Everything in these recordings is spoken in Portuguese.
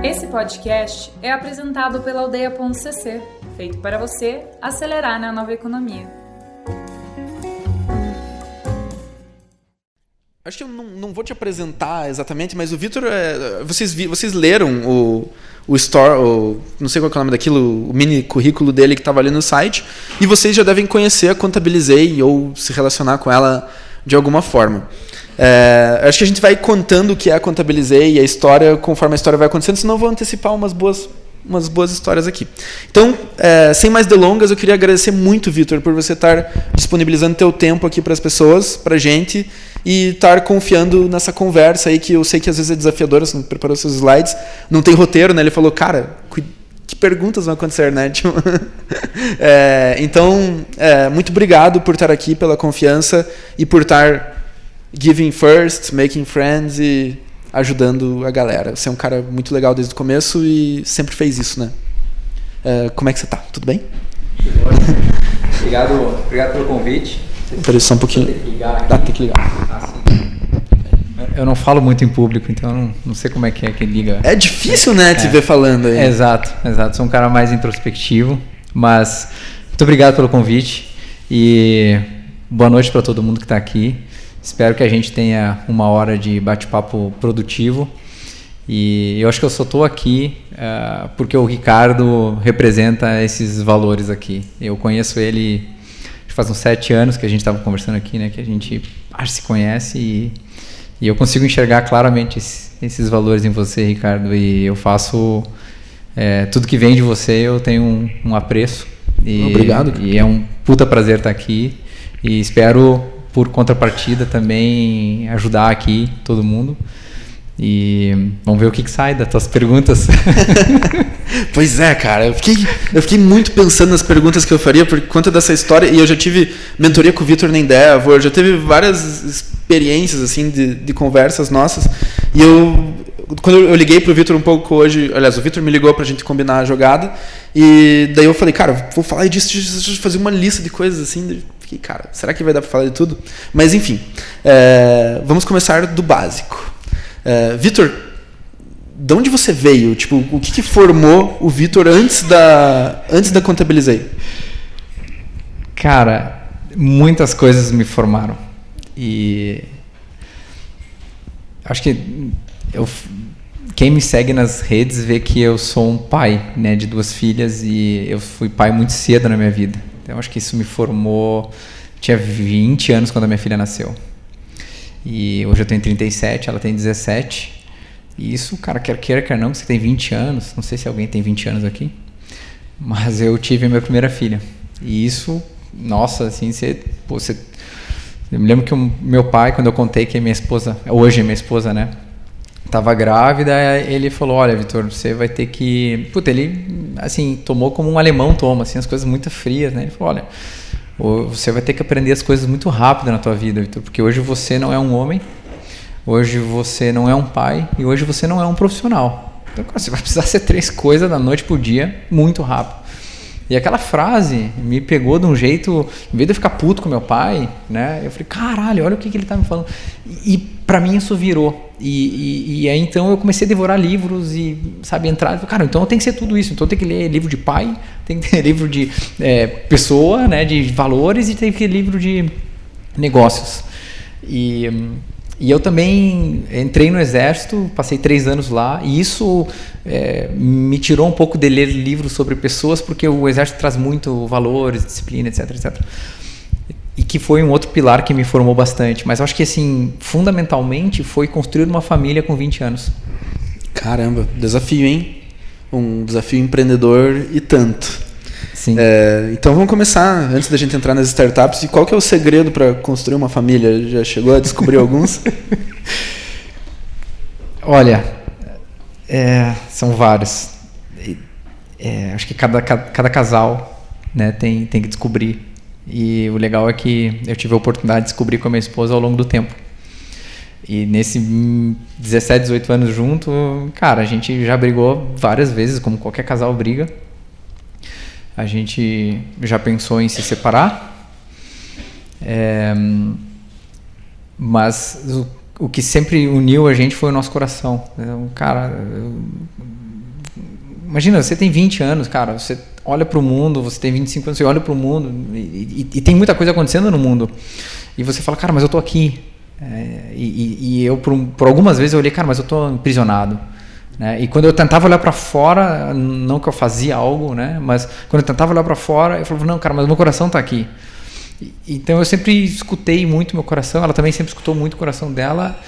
Esse podcast é apresentado pela Aldeia.cc, feito para você acelerar na nova economia. Acho que eu não vou te apresentar exatamente, mas o Vitor, vocês leram o store, não sei qual é o nome daquilo, o mini currículo dele que estava ali no site, e vocês já devem conhecer a Contabilizei ou se relacionar com ela de alguma forma. Acho que a gente vai contando o que é a Contabilizei e a história conforme a história vai acontecendo, senão eu vou antecipar umas boas histórias aqui. Então, sem mais delongas, eu queria agradecer muito, Vitor, por você estar disponibilizando teu tempo aqui para as pessoas, para a gente, e estar confiando nessa conversa aí, que eu sei que às vezes é desafiadora, você não preparou seus slides, não tem roteiro, né? Ele falou, cara, que perguntas vão acontecer, né? Então, muito obrigado por estar aqui, pela confiança e por estar giving first, making friends e ajudando a galera. Você é um cara muito legal desde o começo e sempre fez isso, né? Como é que você tá? Tudo bem? Obrigado pelo convite. Peraí, só um pouquinho. Tem que ligar. Eu não falo muito em público, então eu não sei como é que liga. É difícil, né, te ver falando aí. Exato. Sou um cara mais introspectivo, mas muito obrigado pelo convite e boa noite para todo mundo que está aqui. Espero que a gente tenha uma hora de bate-papo produtivo. E eu acho que eu só estou aqui porque o Ricardo representa esses valores aqui. Eu conheço ele faz uns 7 anos que a gente estava conversando aqui, né? Que a gente se conhece e eu consigo enxergar claramente esses valores em você, Ricardo. E eu faço tudo que vem de você, eu tenho um apreço. Obrigado. E é um puta prazer estar aqui. E espero, por contrapartida, também ajudar aqui todo mundo. E vamos ver o que sai das tuas perguntas. Pois é, cara, eu fiquei muito pensando nas perguntas que eu faria por conta dessa história, e eu já tive mentoria com o Vitor na Endeavor, já teve várias experiências assim de conversas nossas, e quando eu liguei pro Vitor um pouco hoje, aliás, o Vitor me ligou pra gente combinar a jogada, e daí eu falei, cara, vou falar disso, deixa eu fazer uma lista de coisas assim, fiquei, cara, será que vai dar pra falar de tudo? Mas enfim, vamos começar do básico. Vitor, de onde você veio? Tipo, o que formou o Vitor antes da Contabilizei? Cara, muitas coisas me formaram. E acho que quem me segue nas redes vê que eu sou um pai, né, de 2 filhas, e eu fui pai muito cedo na minha vida. Então acho que isso me formou. Tinha 20 anos quando a minha filha nasceu. E hoje eu tenho 37, ela tem 17. E isso, cara, quer não, você tem 20 anos. Não sei se alguém tem 20 anos aqui. Mas eu tive a minha primeira filha. E isso, nossa, assim, eu me lembro que o meu pai, quando eu contei que a minha esposa, hoje a minha esposa, né, estava grávida, ele falou, olha, Vitor, você vai ter que... Puta, ele, assim, tomou como um alemão toma, assim, as coisas muito frias, né? Ele falou, olha, você vai ter que aprender as coisas muito rápido na tua vida, Vitor, porque hoje você não é um homem, hoje você não é um pai e hoje você não é um profissional. Então, cara, você vai precisar ser 3 coisas da noite pro dia muito rápido. E aquela frase me pegou de um jeito, em vez de eu ficar puto com meu pai, né? Eu falei, caralho, olha o que ele tá me falando. E pra mim isso virou. E aí então eu comecei a devorar livros e, sabe, entrar. Cara, então eu tenho que ser tudo isso. Então eu tenho que ler livro de pai, tenho que ter livro de pessoa, né? De valores, e tenho que ter livro de negócios. E eu também entrei no exército, passei 3 anos lá, e isso me tirou um pouco de ler livros sobre pessoas, porque o exército traz muito valores, disciplina, etc, etc. E que foi um outro pilar que me formou bastante. Mas eu acho que, assim, fundamentalmente, foi construir uma família com 20 anos. Caramba, desafio, hein? Um desafio empreendedor e tanto. Sim. Então vamos começar, antes da gente entrar nas startups, e qual que é o segredo para construir uma família? Já chegou a descobrir alguns? Olha, são vários. Acho que cada casal, né, tem que descobrir. E o legal é que eu tive a oportunidade de descobrir com a minha esposa ao longo do tempo. E nesse 17, 18 anos junto, cara, a gente já brigou várias vezes, como qualquer casal briga. A gente já pensou em se separar, mas o que sempre uniu a gente foi o nosso coração. Cara, imagina, você tem 20 anos, cara, você olha para o mundo, você tem 25 anos, você olha para o mundo e tem muita coisa acontecendo no mundo. E você fala, cara, mas eu tô aqui. E eu, por algumas vezes, eu olhei, cara, mas eu tô aprisionado. Né? E quando eu tentava olhar para fora, não que eu fazia algo, né? Mas quando eu tentava olhar para fora, eu falava, não, cara, mas meu coração tá aqui. Então eu sempre escutei muito meu coração, ela também sempre escutou muito o coração dela.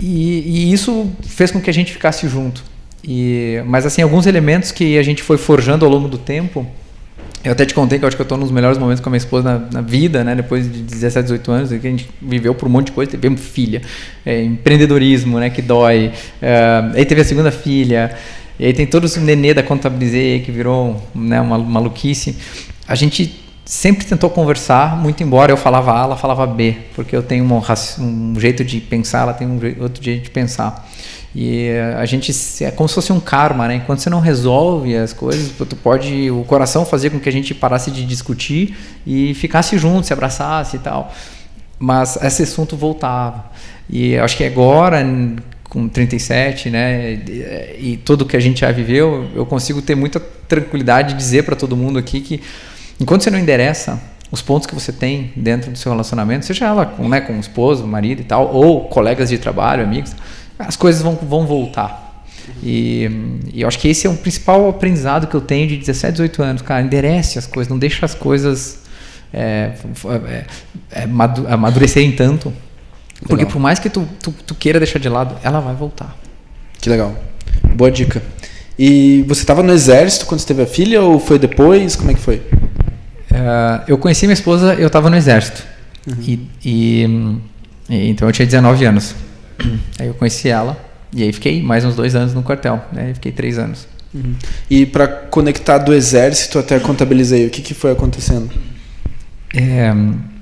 E isso fez com que a gente ficasse junto. Mas assim, alguns elementos que a gente foi forjando ao longo do tempo, eu até te contei que eu acho que eu estou nos melhores momentos com a minha esposa na vida, né? Depois de 17, 18 anos, que a gente viveu por um monte de coisa, teve filha, empreendedorismo, né? Que dói, aí teve a segunda filha, e aí tem todo esse nenê da Contabilizei que virou, né, uma maluquice. A gente sempre tentou conversar, muito embora eu falava A, ela falava B, porque eu tenho um jeito de pensar, ela tem outro jeito de pensar. E a gente, é como se fosse um karma, né? Enquanto você não resolve as coisas, tu pode o coração fazer com que a gente parasse de discutir e ficasse junto, se abraçasse e tal. Mas esse assunto voltava. E acho que agora, com 37, né, e tudo que a gente já viveu, eu consigo ter muita tranquilidade de dizer para todo mundo aqui que enquanto você não endereça os pontos que você tem dentro do seu relacionamento, seja ela com o esposo, marido e tal, ou colegas de trabalho, amigos, as coisas vão voltar. E eu acho que esse é o principal aprendizado que eu tenho de 17, 18 anos. Cara, enderece as coisas, não deixa as coisas amadurecerem tanto. Porque Legal. por mais que tu queira deixar de lado, ela vai voltar. Que legal. Boa dica. E você estava no exército quando você teve a filha ou foi depois? Como é que foi? Eu conheci minha esposa, eu estava no exército. Uhum. Então eu tinha 19 anos. Aí eu conheci ela e aí fiquei mais uns 2 anos no quartel, né? Fiquei 3 anos. Uhum. E para conectar do exército até a Contabilizei, o que foi acontecendo?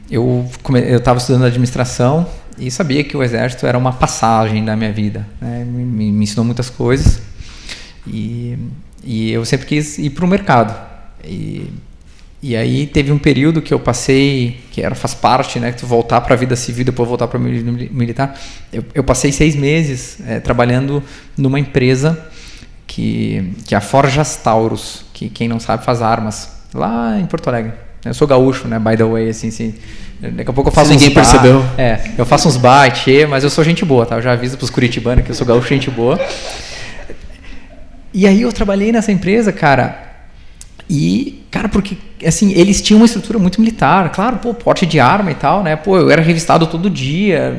Eu estava estudando administração e sabia que o exército era uma passagem da minha vida, né? Me ensinou muitas coisas e eu sempre quis ir para o mercado. E aí teve um período que eu passei, faz parte, né, que tu voltar para a vida civil, depois voltar para o militar. Eu passei 6 meses trabalhando numa empresa que é a Forjas Taurus, que quem não sabe faz armas, lá em Porto Alegre. Eu sou gaúcho, né, by the way, assim. Daqui a pouco eu faço ninguém percebeu. Eu faço uns mas eu sou gente boa, tá? Eu já aviso pros curitibanos que eu sou gaúcho, gente boa. E aí eu trabalhei nessa empresa, cara, porque, assim, eles tinham uma estrutura muito militar, claro, porte de arma e tal, né, eu era revistado todo dia,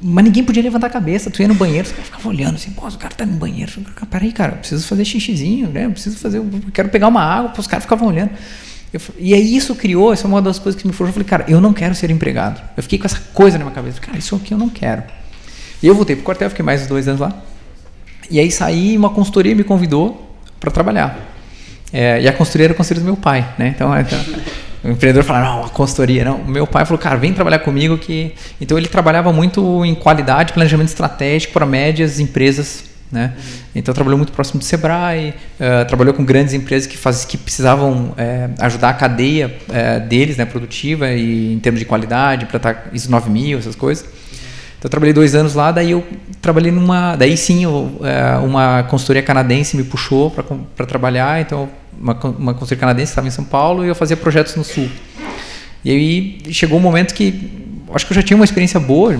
mas ninguém podia levantar a cabeça, tu ia no banheiro, os caras ficavam olhando assim, o cara tá no banheiro, peraí, cara, eu preciso fazer xixizinho, né, quero pegar uma água, os caras ficavam olhando, e aí isso é uma das coisas que me forjou, eu falei, cara, eu não quero ser empregado, eu fiquei com essa coisa na minha cabeça, cara, isso aqui eu não quero, e eu voltei pro quartel, fiquei mais 2 anos lá, e aí saí, uma consultoria me convidou para trabalhar. E a consultoria era a consultoria do meu pai, né? Então o empreendedor falava, não, a consultoria, não. O meu pai falou, cara, vem trabalhar comigo Então ele trabalhava muito em qualidade, planejamento estratégico para médias empresas, né? Então trabalhou muito próximo do Sebrae, trabalhou com grandes empresas que precisavam ajudar a cadeia deles, né, produtiva e em termos de qualidade, para estar ISO 9000, essas coisas. Então eu trabalhei 2 anos lá, daí eu trabalhei uma consultoria canadense me puxou para trabalhar, então uma consultoria canadense estava em São Paulo e eu fazia projetos no Sul. E aí chegou um momento que acho que eu já tinha uma experiência boa,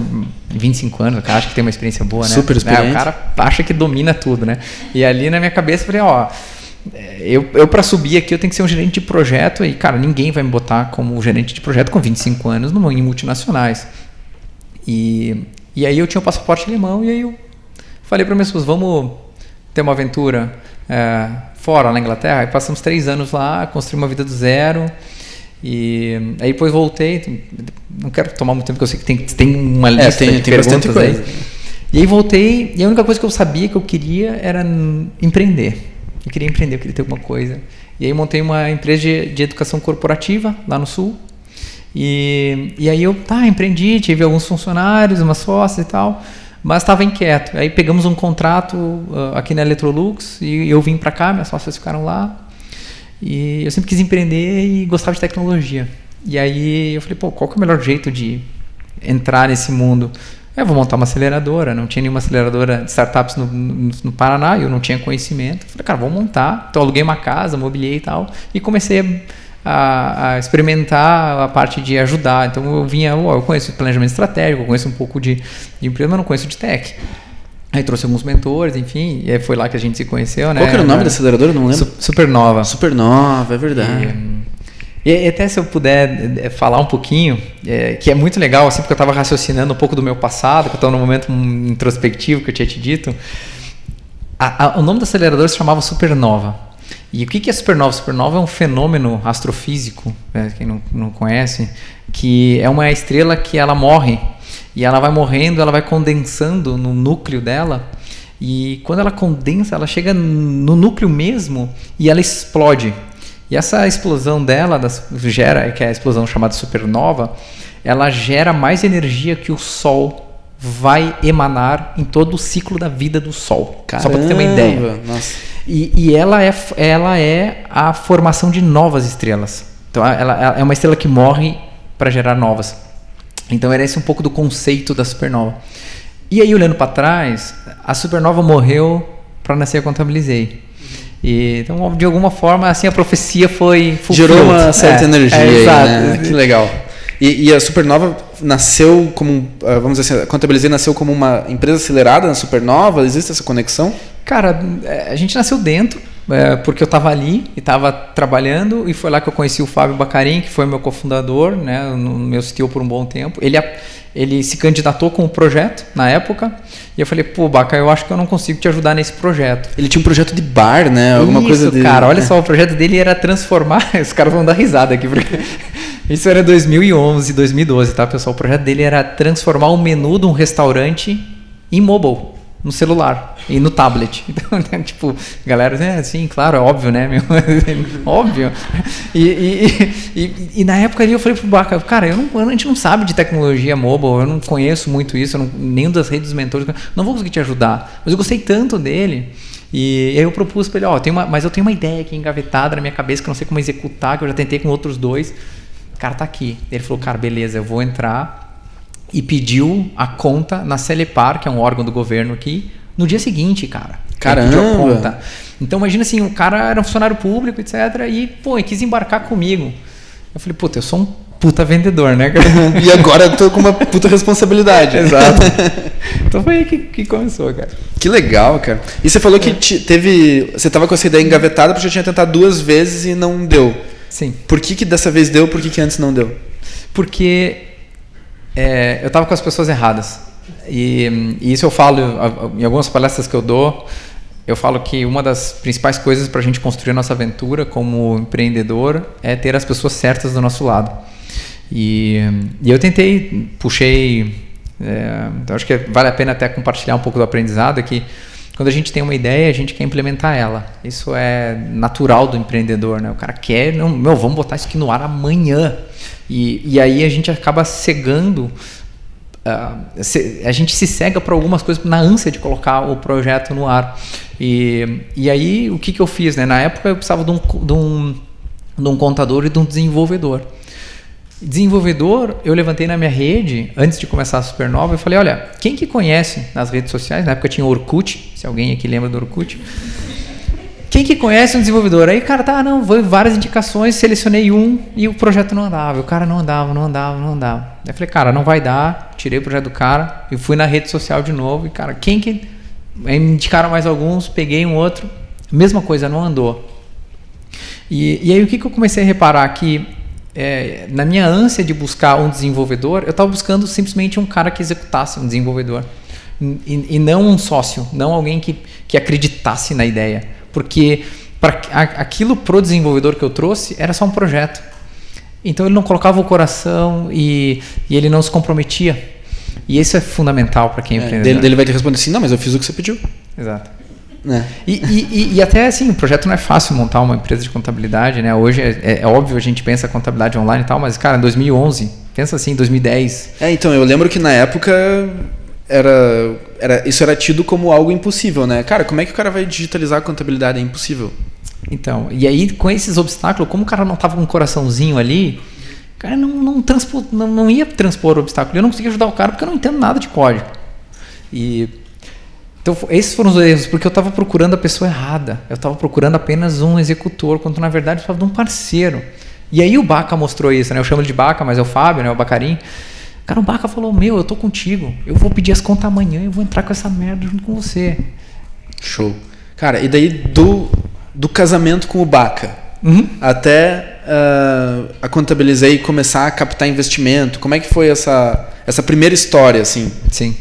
25 anos, o cara acha que tem uma experiência boa, né? Super experiente. O cara acha que domina tudo, né? E ali na minha cabeça eu falei, eu para subir aqui eu tenho que ser um gerente de projeto e, cara, ninguém vai me botar como gerente de projeto com 25 anos em multinacionais. E aí eu tinha um passaporte alemão e aí eu falei para minhas pessoas, vamos ter uma aventura fora na Inglaterra. Aí passamos 3 anos lá, construí uma vida do zero e aí depois voltei. Não quero tomar muito tempo porque eu sei que tem uma lista de perguntas aí. E aí voltei e a única coisa que eu sabia que eu queria era empreender. Eu queria ter alguma coisa. E aí montei uma empresa de educação corporativa lá no Sul. E aí eu empreendi, tive alguns funcionários, uma sócia e tal, mas estava inquieto. Aí pegamos um contrato aqui na Electrolux e eu vim para cá, minhas sócias ficaram lá. E eu sempre quis empreender e gostava de tecnologia. E aí eu falei, qual que é o melhor jeito de entrar nesse mundo? Eu vou montar uma aceleradora. Não tinha nenhuma aceleradora de startups no Paraná, eu não tinha conhecimento. Falei, cara, vou montar. Então, aluguei uma casa, mobiliei e tal, e comecei a experimentar a parte de ajudar. Então, eu conheço planejamento estratégico, eu conheço um pouco de empresa, mas não conheço de tech. Aí trouxe alguns mentores, enfim, e aí foi lá que a gente se conheceu, né? Qual que era o nome da aceleradora? Não lembro. Supernova. Supernova, é verdade. E até se eu puder falar um pouquinho, que é muito legal, assim, porque eu estava raciocinando um pouco do meu passado, que eu estou num momento introspectivo que eu tinha te dito. O nome da aceleradora se chamava Supernova. E o que é supernova? Supernova é um fenômeno astrofísico, quem não conhece, que é uma estrela que ela morre. E ela vai morrendo, ela vai condensando no núcleo dela. E quando ela condensa, ela chega no núcleo mesmo e ela explode. E essa explosão dela, que é a explosão chamada supernova, ela gera mais energia que o Sol vai emanar em todo o ciclo da vida do Sol. Caramba, só para ter uma ideia. Nossa. E ela é a formação de novas estrelas. Então ela é uma estrela que morre para gerar novas. Então era esse um pouco do conceito da supernova. E aí, olhando para trás, a supernova morreu para nascer a Contabilizei. E, então, de alguma forma, assim, a profecia foi fulfilled. Gerou uma certa energia aí, exato. né? Que legal. E a supernova nasceu como, vamos dizer assim, a Contabilizei nasceu como uma empresa acelerada na supernova? Existe essa conexão? Cara, a gente nasceu dentro, porque eu estava ali e estava trabalhando, e foi lá que eu conheci o Fábio Bacarin, que foi meu cofundador, né, no meu CTO por um bom tempo. Ele se candidatou com o projeto na época, e eu falei, pô, Baca, eu acho que eu não consigo te ajudar nesse projeto. Ele tinha um projeto de bar, né? Alguma coisa dele. Cara, olha só, o projeto dele era transformar, os caras vão dar risada aqui, porque isso era 2011, 2012, tá, pessoal? O projeto dele era transformar o menu de um restaurante em mobile. No celular e no tablet. Então, né, tipo, galera, sim, claro, é óbvio, né? Óbvio. E na época ali eu falei pro Baca, cara, a gente não sabe de tecnologia mobile, eu não conheço muito isso, nenhum das redes dos mentores, não vou conseguir te ajudar. Mas eu gostei tanto dele. E aí eu propus para ele, mas eu tenho uma ideia aqui engavetada na minha cabeça que eu não sei como executar, que eu já tentei com outros dois. Cara, tá aqui. Ele falou, cara, beleza, eu vou entrar. E pediu a conta na Celepar, que é um órgão do governo aqui, no dia seguinte, cara. Caramba! Ele pediu a conta. Então imagina assim, o cara era um funcionário público, etc. E, pô, ele quis embarcar comigo. Eu falei, puta, eu sou um puta vendedor, né? E agora eu tô com uma puta responsabilidade. Exato. Então foi aí que começou, cara. Que legal, cara. E você falou que você tava com essa ideia engavetada porque já tinha tentado 2 vezes e não deu. Sim. Por que dessa vez deu, por que antes não deu? Porque eu estava com as pessoas erradas. E isso eu falo em algumas palestras que eu dou. Eu falo que uma das principais coisas para a gente construir a nossa aventura como empreendedor é ter as pessoas certas do nosso lado. E eu puxei. Então acho que vale a pena até compartilhar um pouco do aprendizado, que quando a gente tem uma ideia, a gente quer implementar ela. Isso é natural do empreendedor, né? O cara quer, vamos botar isso aqui no ar amanhã. E aí a gente acaba cegando, a gente se cega para algumas coisas na ânsia de colocar o projeto no ar. E aí o que eu fiz, né? Na época eu precisava de um contador e de um desenvolvedor. Desenvolvedor, eu levantei na minha rede, antes de começar a Supernova, eu falei, olha, quem que conhece nas redes sociais, na época tinha o Orkut, se alguém aqui lembra do Orkut, quem que conhece um desenvolvedor? Aí, cara, foi várias indicações, selecionei um e o projeto não andava. O cara não andava. Aí eu falei, cara, não vai dar. Tirei o projeto do cara e fui na rede social de novo. E, cara, Aí me indicaram mais alguns, peguei um outro. Mesma coisa, não andou. E aí o que eu comecei a reparar? Que na minha ânsia de buscar um desenvolvedor, eu estava buscando simplesmente um cara que executasse um desenvolvedor. E não um sócio, não alguém que acreditasse na ideia. Porque aquilo pro desenvolvedor que eu trouxe era só um projeto. Então ele não colocava o coração e ele não se comprometia. E isso é fundamental para quem é empreendedor. Ele vai te responder assim, não, mas eu fiz o que você pediu. Exato. E até assim, o projeto não é fácil montar uma empresa de contabilidade, né? Hoje é óbvio, a gente pensa contabilidade online e tal, mas cara, em 2011, pensa assim, em 2010. Então, eu lembro que na época isso era tido como algo impossível, né? Cara, como é que o cara vai digitalizar a contabilidade? É impossível. Então, e aí com esses obstáculos, como o cara não tava com um coraçãozinho ali, Cara, não ia transpor o obstáculo. Eu não conseguia ajudar o cara porque eu não entendo nada de código. Então, esses foram os erros, porque eu estava procurando a pessoa errada. Eu estava procurando apenas um executor, quando na verdade eu estava de um parceiro. E aí o Baca mostrou isso, né? Eu chamo ele de Baca, mas é o Fábio, né? O Bacarim. Cara, o Baca falou, eu tô contigo. Eu vou pedir as contas amanhã e eu vou entrar com essa merda junto com você. Show. Cara, e daí do casamento com o Baca até a Contabilizei e começar a captar investimento, como é que foi essa primeira história, assim? Sim.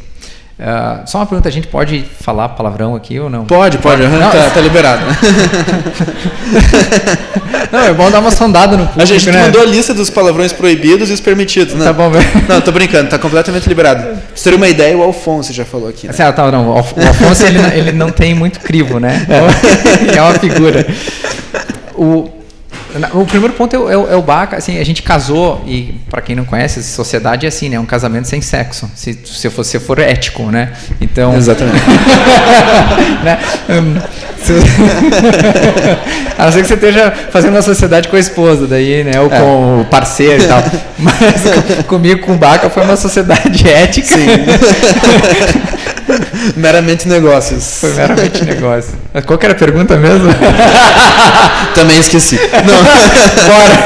Só uma pergunta, a gente pode falar palavrão aqui ou não? Pode. Tá liberado. Não, é bom dar uma sondada no público, a gente mandou a lista dos palavrões proibidos e os permitidos, né? Tá bom, velho. Não, tô brincando, tá completamente liberado. Pra você ter uma ideia, o Alfonso já falou aqui, né? Não, o Alfonso ele não tem muito crivo, né? É uma figura. O primeiro ponto é o Baca, assim, a gente casou, e para quem não conhece, sociedade é assim, né? É um casamento sem sexo, se você for ético, né? Então, exatamente. Né? A não ser que você esteja fazendo uma sociedade com a esposa, daí, né? Ou com o parceiro e tal. Mas comigo, com o Baca, foi uma sociedade ética. Sim. Meramente negócios. Foi meramente negócio. Qual que era a pergunta mesmo? Também esqueci. Não. Bora.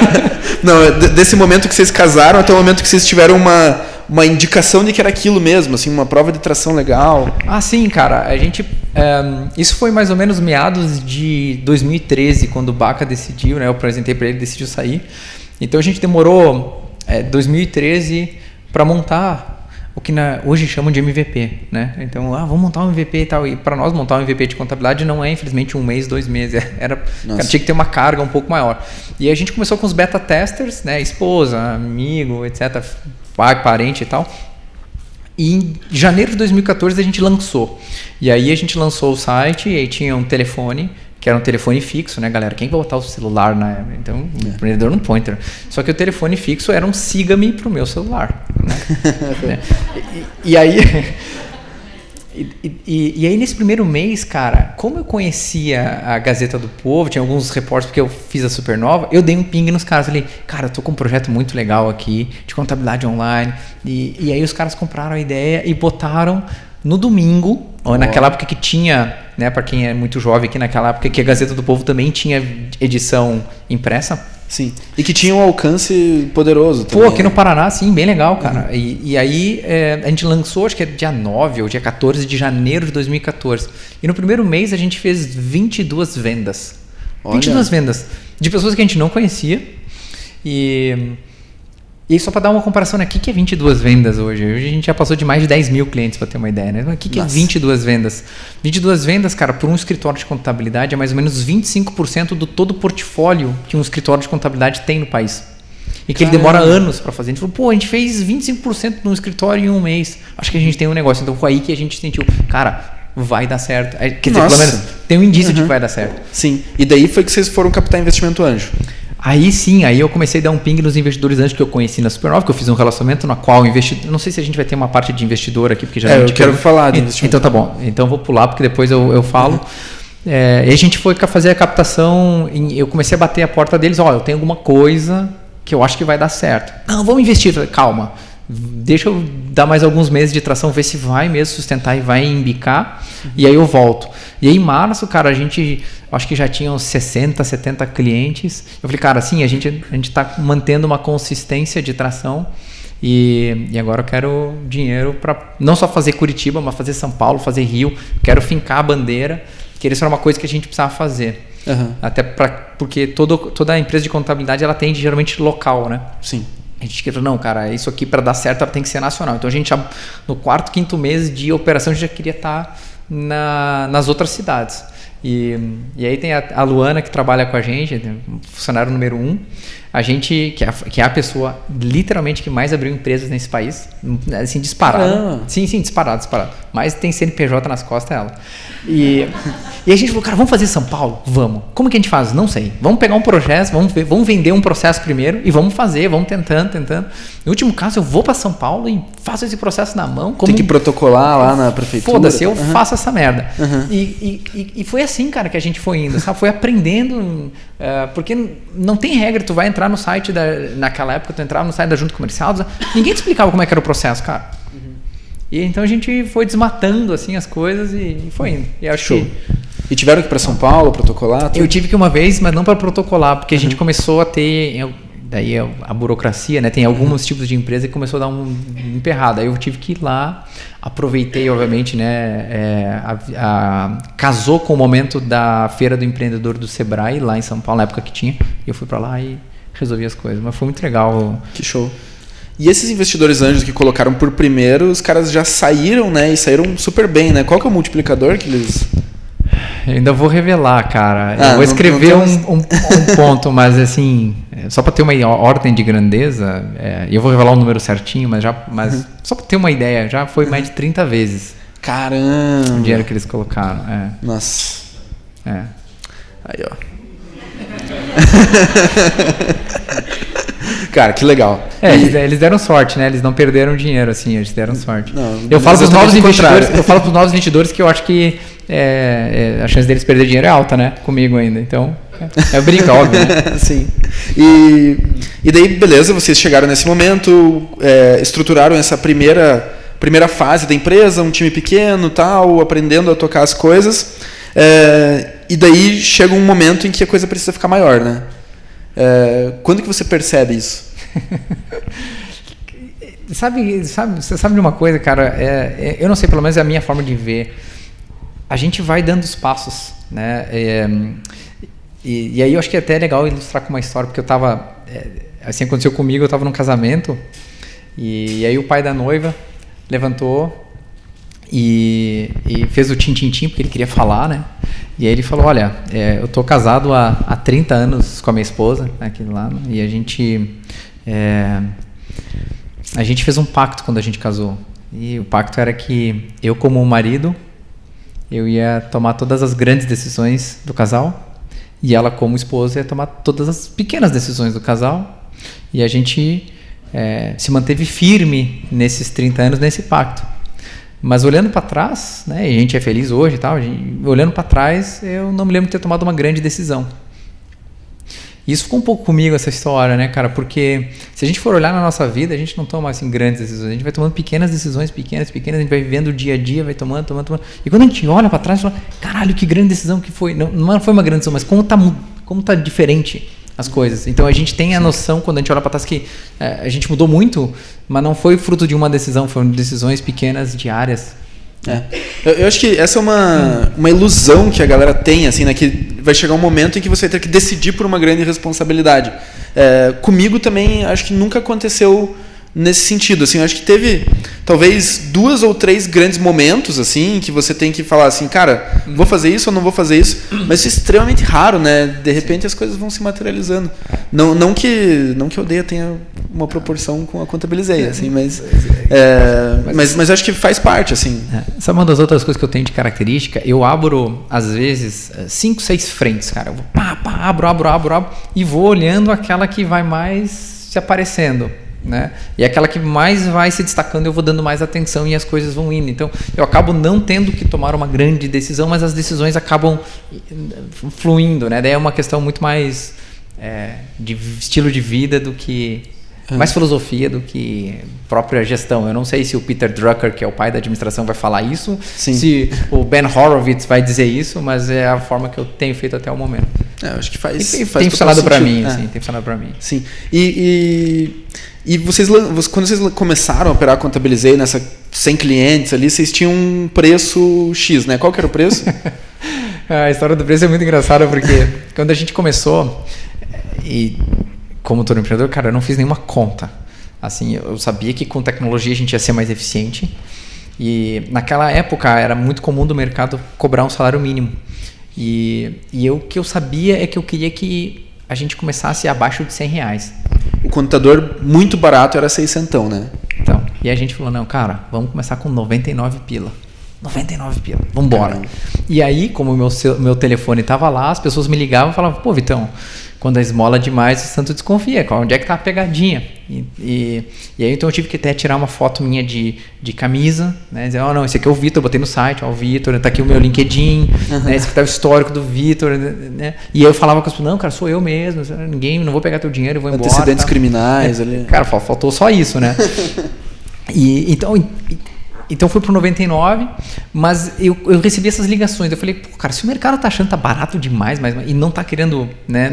Não, desse momento que vocês casaram até o momento que vocês tiveram uma indicação de que era aquilo mesmo, assim, uma prova de tração legal. Sim, cara. A gente... isso foi mais ou menos meados de 2013, quando o Baca decidiu, né? Eu apresentei para ele, decidiu sair. Então a gente demorou 2013 para montar o que hoje chamam de MVP, né? Então, vamos montar um MVP e tal. E para nós montar um MVP de contabilidade não é, infelizmente, 1 mês, 2 meses. Cara, tinha que ter uma carga um pouco maior. E a gente começou com os beta testers, né? Esposa, amigo, etc. Pai, parente e tal. E em janeiro de 2014 a gente lançou. E aí a gente lançou o site e aí tinha um telefone, que era um telefone fixo, né, galera? Quem vai botar o celular na... Então, o empreendedor não pointer. Só que o telefone fixo era um siga-me pro meu celular. Né? E aí... E aí, nesse primeiro mês, cara, como eu conhecia a Gazeta do Povo, tinha alguns reportes, porque eu fiz a Supernova, eu dei um ping nos caras. Falei, cara, eu tô com um projeto muito legal aqui, de contabilidade online. E aí os caras compraram a ideia e botaram no domingo, ou naquela época que tinha, né, para quem é muito jovem aqui, naquela época que a Gazeta do Povo também tinha edição impressa. Sim, e que tinha um alcance poderoso também. Aqui no Paraná, sim, bem legal, cara. E aí a gente lançou, acho que é dia 9 ou dia 14 de janeiro de 2014. E no primeiro mês a gente fez 22 vendas. Olha. 22 vendas de pessoas que a gente não conhecia. E aí, só para dar uma comparação, né? O que é 22 vendas hoje? Hoje a gente já passou de mais de 10 mil clientes, para ter uma ideia, né? O que é 22 vendas? 22 vendas, cara, por um escritório de contabilidade é mais ou menos 25% do todo o portfólio que um escritório de contabilidade tem no país. E que ele demora anos para fazer. A gente falou, a gente fez 25% num escritório em um mês. Acho que a gente tem um negócio. Então foi aí que a gente sentiu, cara, vai dar certo. Quer dizer, pelo menos tem um indício de que vai dar certo. Sim. E daí foi que vocês foram captar investimento anjo. Aí sim, aí eu comecei a dar um ping nos investidores antes que eu conheci na Supernova, que eu fiz um relacionamento na qual o investidor... Não sei se a gente vai ter uma parte de investidor aqui, porque já... eu quero falar de investimento. Então tá bom, então eu vou pular, porque depois eu falo. E a gente foi fazer a captação, eu comecei a bater a porta deles, eu tenho alguma coisa que eu acho que vai dar certo. Não, vamos investir. Falei, calma, deixa eu dar mais alguns meses de tração, ver se vai mesmo sustentar e vai embicar, e aí eu volto. E aí em março, cara, a gente... Acho que já tinha uns 60, 70 clientes. Eu falei, cara, assim, a gente está mantendo uma consistência de tração e agora eu quero dinheiro para não só fazer Curitiba, mas fazer São Paulo, fazer Rio. Quero fincar a bandeira, que isso era uma coisa que a gente precisava fazer. Até porque toda a empresa de contabilidade ela atende geralmente local, né? Sim. A gente queria, não, cara, isso aqui para dar certo ela tem que ser nacional. Então a gente já, no 4º, 5º mês de operação, a gente já queria estar nas outras cidades. E aí tem a Luana que trabalha com a gente, funcionário número 1, a gente, que é a pessoa literalmente que mais abriu empresas nesse país, assim, disparado. Sim, disparado. Mas tem CNPJ nas costas ela. E a gente falou, cara, vamos fazer São Paulo? Vamos. Como que a gente faz? Não sei. Vamos pegar um processo, vamos vender um processo primeiro e vamos fazer, vamos tentando. No último caso, eu vou para São Paulo e faço esse processo na mão. Tem que protocolar lá na prefeitura. Foda-se, eu faço essa merda. E foi assim, cara, que a gente foi indo, sabe? Foi aprendendo, porque não tem regra, tu vai entrar entrar no site naquela época, tu entrava no site da junta comercial, ninguém te explicava como é que era o processo, cara. E então a gente foi desmatando assim as coisas e foi indo. E acho que... E tiveram que ir para São Paulo protocolar? Eu tive que uma vez, mas não para protocolar, porque a gente começou a ter... Daí a burocracia, né? Tem alguns tipos de empresa que começou a dar um emperrado. Aí eu tive que ir lá, aproveitei, obviamente, né? Casou com o momento da Feira do Empreendedor do Sebrae, lá em São Paulo, na época que tinha. E eu fui para lá e resolvi as coisas. Mas foi muito legal. Que show. E esses investidores anjos que colocaram por primeiro, os caras já saíram, né? E saíram super bem, né? Qual que é o multiplicador que eles... Eu ainda vou revelar, cara. Eu vou escrever um ponto, mas assim, só para ter uma ordem de grandeza, eu vou revelar o número certinho, mas só para ter uma ideia, já foi mais de 30 vezes. Caramba! O dinheiro que eles colocaram. Nossa. Aí, ó. Cara, que legal. Eles deram sorte, né? Eles não perderam dinheiro, assim, eles deram sorte. Não, eu falo para os novos investidores que eu acho que a chance deles perder dinheiro é alta, né? Comigo ainda. Então, brinca, óbvio, né? Sim. E daí, beleza, vocês chegaram nesse momento, estruturaram essa primeira fase da empresa, um time pequeno, tal, aprendendo a tocar as coisas. E daí chega um momento em que a coisa precisa ficar maior, né? Quando que você percebe isso? Você sabe de uma coisa, cara? Eu não sei, pelo menos é a minha forma de ver. A gente vai dando os passos, né? E aí eu acho que é até legal ilustrar com uma história, porque eu tava... assim aconteceu comigo, eu estava num casamento, e aí o pai da noiva levantou e fez o tim-tim-tim, porque ele queria falar, né? E aí ele falou, olha, eu tô casado há 30 anos com a minha esposa, aqui lá, e a gente fez um pacto quando a gente casou. E o pacto era que eu, como marido, eu ia tomar todas as grandes decisões do casal, e ela, como esposa, ia tomar todas as pequenas decisões do casal, e a gente se manteve firme nesses 30 anos, nesse pacto. Mas olhando para trás, né, e a gente é feliz hoje e tal, olhando para trás, eu não me lembro de ter tomado uma grande decisão. E isso ficou um pouco comigo, essa história, né, cara? Porque se a gente for olhar na nossa vida, a gente não toma assim grandes decisões, a gente vai tomando pequenas decisões, pequenas, a gente vai vivendo o dia a dia, vai tomando. E quando a gente olha para trás, a gente fala, caralho, que grande decisão que foi. Não foi uma grande decisão, mas como tá diferente as coisas. Então a gente tem a noção, quando a gente olha para trás, que a gente mudou muito, mas não foi fruto de uma decisão, foram decisões pequenas, diárias. Eu acho que essa é uma ilusão que a galera tem, assim, né, que vai chegar um momento em que você vai ter que decidir por uma grande responsabilidade. Comigo também acho que nunca aconteceu nesse sentido, assim, eu acho que teve talvez 2 ou 3 grandes momentos, assim, que você tem que falar assim, cara, vou fazer isso ou não vou fazer isso, mas isso é extremamente raro, né? De repente as coisas vão se materializando. Não que a Aldeia tenha uma proporção com a Contabilizei, assim, mas acho que faz parte, assim. Sabe uma das outras coisas que eu tenho de característica? Eu abro, às vezes, 5, 6 frentes, cara. Eu vou abro e vou olhando aquela que vai mais se aparecendo, né? E aquela que mais vai se destacando, eu vou dando mais atenção e as coisas vão indo. Então eu acabo não tendo que tomar uma grande decisão, mas as decisões acabam fluindo, né? Daí é uma questão muito mais de estilo de vida do que mais filosofia do que própria gestão. Eu não sei se o Peter Drucker, que é o pai da administração, vai falar isso. Sim. Se o Ben Horowitz vai dizer isso, mas é a forma que eu tenho feito até o momento. Acho que faz tem funcionado para mim, assim, tem funcionado para mim. Sim. E vocês, quando vocês começaram a operar a Contabilizei nessa 100 clientes ali, vocês tinham um preço X, né? Qual que era o preço? A história do preço é muito engraçada, porque quando a gente começou, e como todo empreendedor, cara, eu não fiz nenhuma conta. Assim, eu sabia que com tecnologia a gente ia ser mais eficiente, e naquela época era muito comum do mercado cobrar um salário mínimo. E o que eu sabia é que eu queria que a gente começasse abaixo de R$100. O contador muito barato era 600, né? Então, e a gente falou, não, cara, vamos começar com 99 pila. 99 pila, vambora. Caramba. E aí, como o meu telefone tava lá, as pessoas me ligavam e falavam, pô, Vitão, quando a esmola é demais, o santo desconfia, onde é que tá a pegadinha? E aí, então, eu tive que até tirar uma foto minha de camisa, né? Dizer, não, esse aqui é o Vitor, eu botei no site, o Vitor, tá aqui o meu LinkedIn, né? Esse aqui tá o histórico do Vitor, né? E aí eu falava com as pessoas, não, cara, sou eu mesmo, não vou pegar teu dinheiro, eu vou embora. Antecedentes tá? criminais ali. Cara, faltou só isso, né? Então foi pro 99, mas eu recebi essas ligações. Eu falei, pô, cara, se o mercado tá achando que tá barato demais, e não tá querendo, né?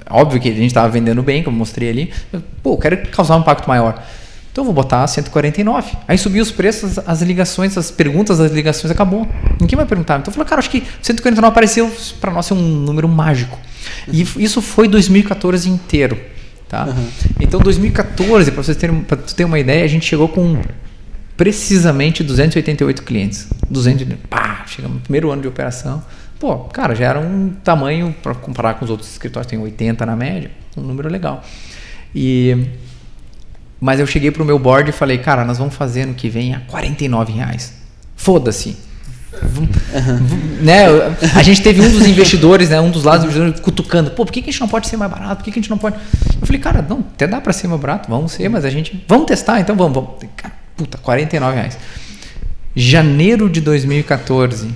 Óbvio que a gente tava vendendo bem, como eu mostrei ali. Pô, eu quero causar um impacto maior. Então eu vou botar 149. Aí subiu os preços, as ligações, as perguntas das ligações, acabou. Ninguém vai perguntar. Então eu falei, cara, acho que 149 apareceu para nós ser um número mágico. E isso foi 2014 inteiro. Tá? Então 2014, para tu ter uma ideia, a gente chegou com precisamente 288 clientes. Chegamos no primeiro ano de operação. Pô, cara, já era um tamanho, para comparar com os outros escritórios, tem 80 na média, um número legal. Mas eu cheguei pro meu board e falei, cara, nós vamos fazer no que vem a R$49. Foda-se. Né? A gente teve um dos investidores, né, um dos lados dos investidores cutucando, pô, por que a gente não pode ser mais barato? Por que a gente não pode? Eu falei, cara, não, até dá para ser mais barato, vamos ser, mas vamos testar, então vamos. Cara, puta, R$49. Janeiro de 2014,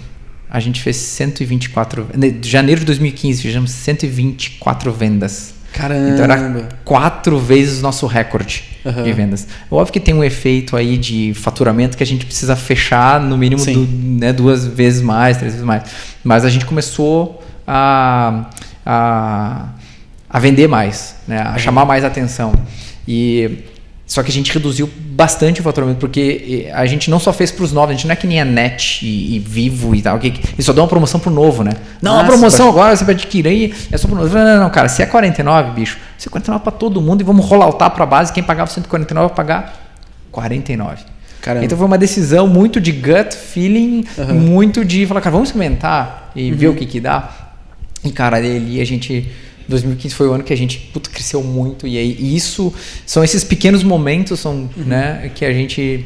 a gente fez 124. Janeiro de 2015, fizemos 124 vendas. Caramba. Então era 4 vezes o nosso recorde de vendas. Óbvio que tem um efeito aí de faturamento que a gente precisa fechar no mínimo 2 vezes mais, 3 vezes mais. Mas a gente começou a vender mais, né? A chamar mais atenção. Só que a gente reduziu bastante o faturamento, porque a gente não só fez para os novos, a gente não é que nem a NET e Vivo e tal, que só dá uma promoção pro novo, né? Não, a promoção agora você vai adquirir, é só pro novo. Não, cara, se é 49, bicho, se é 49 para todo mundo e vamos rolloutar para a base, quem pagava 149 vai pagar 49. Caramba. Então foi uma decisão muito de gut feeling, muito de falar, cara, vamos experimentar e ver o que dá. E, cara, ali a gente... 2015 foi o ano que a gente cresceu muito e isso são esses pequenos momentos né, que a gente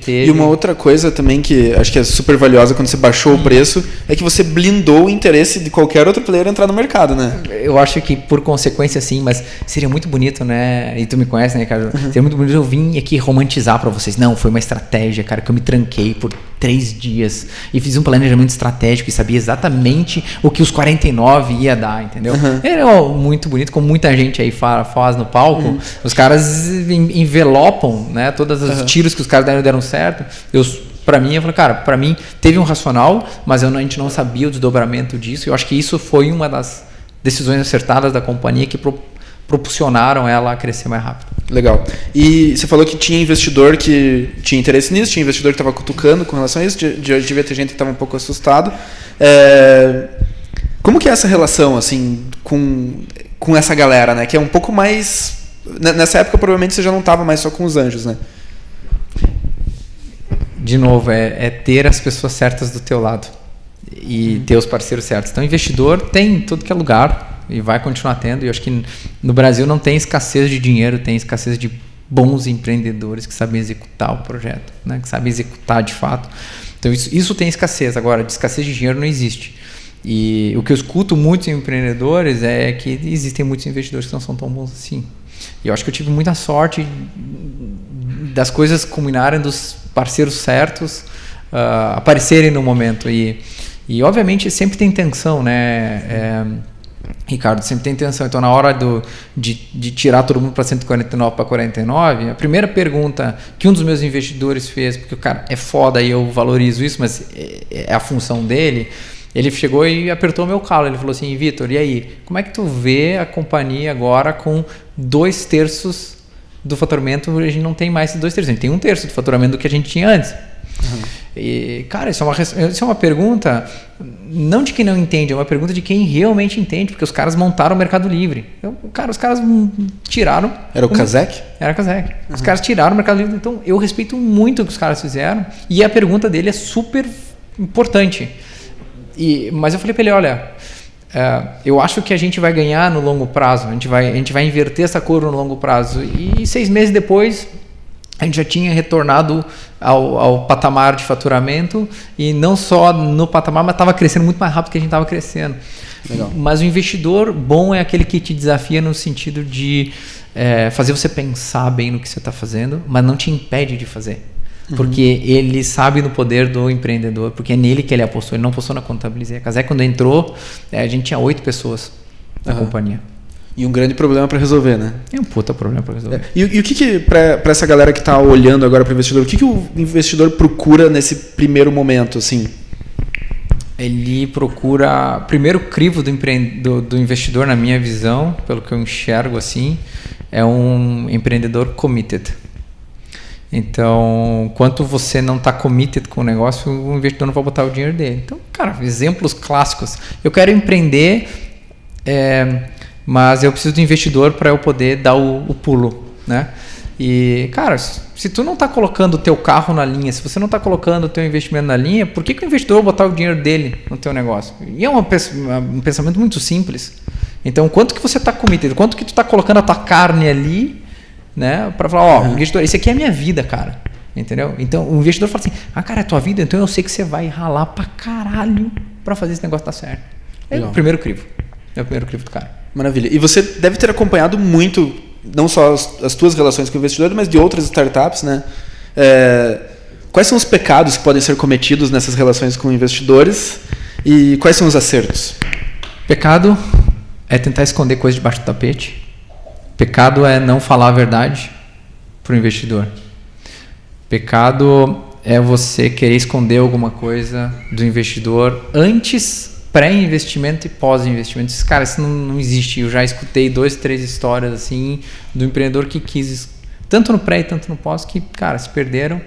teve. E uma outra coisa também que acho que é super valiosa quando você baixou o preço é que você blindou o interesse de qualquer outro player entrar no mercado, né? Eu acho que por consequência sim, mas seria muito bonito, né? E tu me conhece, né, cara? Seria muito bonito eu vim aqui romantizar para vocês. Não, foi uma estratégia, cara, que eu me tranquei por 3 dias e fiz um planejamento estratégico e sabia exatamente o que os 49 ia dar, entendeu? Era muito bonito, como muita gente aí faz no palco. Os caras envelopam, né? Todos os tiros que os caras deram certo. Eu falei, pra mim teve um racional, mas a gente não sabia o desdobramento disso. Eu acho que isso foi uma das decisões acertadas da companhia que propulsionaram ela a crescer mais rápido. Legal. E você falou que tinha investidor que tinha interesse nisso, tinha investidor que estava cutucando com relação a isso, devia ter gente que estava um pouco assustado. Como que é essa relação assim com essa galera, né? Que é um pouco mais... Nessa época provavelmente você já não estava mais só com os anjos, né? De novo, é ter as pessoas certas do teu lado e ter os parceiros certos. Então, investidor tem em todo que é lugar e vai continuar tendo. E eu acho que no Brasil não tem escassez de dinheiro, tem escassez de bons empreendedores que sabem executar o projeto, né? Que sabem executar de fato. Então, isso tem escassez. Agora, de escassez de dinheiro não existe. E o que eu escuto muitos empreendedores é que existem muitos investidores que não são tão bons assim. E eu acho que eu tive muita sorte das coisas combinarem, dos parceiros certos aparecerem no momento. E obviamente sempre tem tensão, né? Ricardo, sempre tem tensão. Então, na hora de tirar todo mundo para 149 para 49, a primeira pergunta que um dos meus investidores fez, porque o cara é foda e eu valorizo isso, mas é a função dele, ele chegou e apertou meu calo. Ele falou assim, Vitor, e aí? Como é que tu vê a companhia agora com 2/3 do faturamento? A gente não tem mais 2/3, a gente tem 1/3 do faturamento do que a gente tinha antes. E, cara, isso é uma pergunta não de quem não entende, é uma pergunta de quem realmente entende, porque os caras montaram o Mercado Livre. Os caras tiraram... Era o Kazek? Era o Kazek. Os caras tiraram o Mercado Livre. Então, eu respeito muito o que os caras fizeram e a pergunta dele é super importante. Mas eu falei para ele, olha, eu acho que a gente vai ganhar no longo prazo, a gente vai inverter essa curva no longo prazo e 6 meses depois a gente já tinha retornado ao patamar de faturamento, e não só no patamar, mas estava crescendo muito mais rápido que a gente estava crescendo. Legal. Mas o investidor bom é aquele que te desafia no sentido de fazer você pensar bem no que você está fazendo, mas não te impede de fazer. Porque ele sabe no poder do empreendedor, porque é nele que ele apostou, ele não apostou na Contabilizei. A Casé, quando entrou, a gente tinha 8 pessoas na companhia. E um grande problema para resolver, né? É um puta problema para resolver. E o que para essa galera que está olhando agora para o investidor, o que o investidor procura nesse primeiro momento, assim? Ele procura, primeiro crivo do investidor, na minha visão, pelo que eu enxergo assim, é um empreendedor committed. Então, enquanto você não está committed com o negócio, o investidor não vai botar o dinheiro dele. Então, cara, exemplos clássicos. Eu quero empreender, mas eu preciso do investidor para eu poder dar o pulo, né? E, cara, se tu não está colocando o teu carro na linha, se você não está colocando o teu investimento na linha, por que o investidor vai botar o dinheiro dele no teu negócio? E é um pensamento muito simples. Então, quanto que você está committed? Quanto que tu está colocando a tua carne ali, né? Para falar, investidor, esse aqui é a minha vida, cara. Entendeu? Então, o investidor fala assim, cara, é a tua vida, então eu sei que você vai ralar pra caralho para fazer esse negócio dar certo. É o primeiro crivo. É o primeiro crivo do cara. Maravilha. E você deve ter acompanhado muito, não só as tuas relações com o investidor, mas de outras startups, né? Quais são os pecados que podem ser cometidos nessas relações com investidores e quais são os acertos? Pecado é tentar esconder coisa debaixo do tapete. Pecado é não falar a verdade para o investidor. Pecado é você querer esconder alguma coisa do investidor antes, pré-investimento e pós-investimento. Cara, isso não existe. Eu já escutei 2, 3 histórias assim do empreendedor que quis, tanto no pré e tanto no pós, que, cara, se perderam.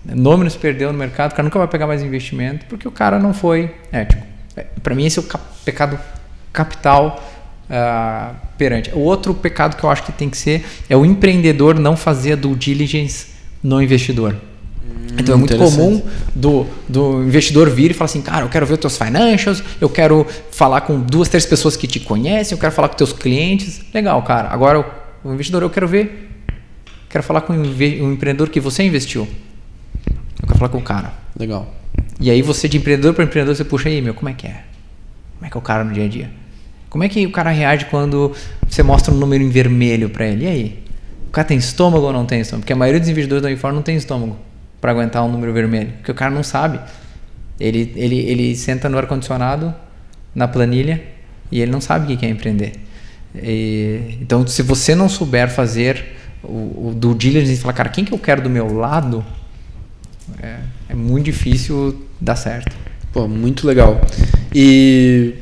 O nome não se perdeu no mercado, o cara nunca vai pegar mais investimento porque o cara não foi ético. Para mim, esse é o pecado capital perante. O outro pecado que eu acho que tem que ser é o empreendedor não fazer a due diligence no investidor. Então é muito comum do investidor vir e falar assim, cara, eu quero ver os teus financials, eu quero falar com 2, 3 pessoas que te conhecem, eu quero falar com teus clientes. Legal, cara. Agora o investidor eu quero falar com o empreendedor que você investiu. Eu quero falar com o cara. Legal. E aí você, de empreendedor para empreendedor, você puxa aí, como é que é? Como é que é o cara no dia a dia? Como é que o cara reage quando você mostra um número em vermelho para ele? E aí? O cara tem estômago ou não tem estômago? Porque a maioria dos investidores do Unifor não tem estômago para aguentar um número vermelho. Porque o cara não sabe. Ele senta no ar-condicionado, na planilha, e ele não sabe o que é empreender. Então, se você não souber fazer o due diligence e falar, cara, quem que eu quero do meu lado, é muito difícil dar certo. Pô, muito legal. E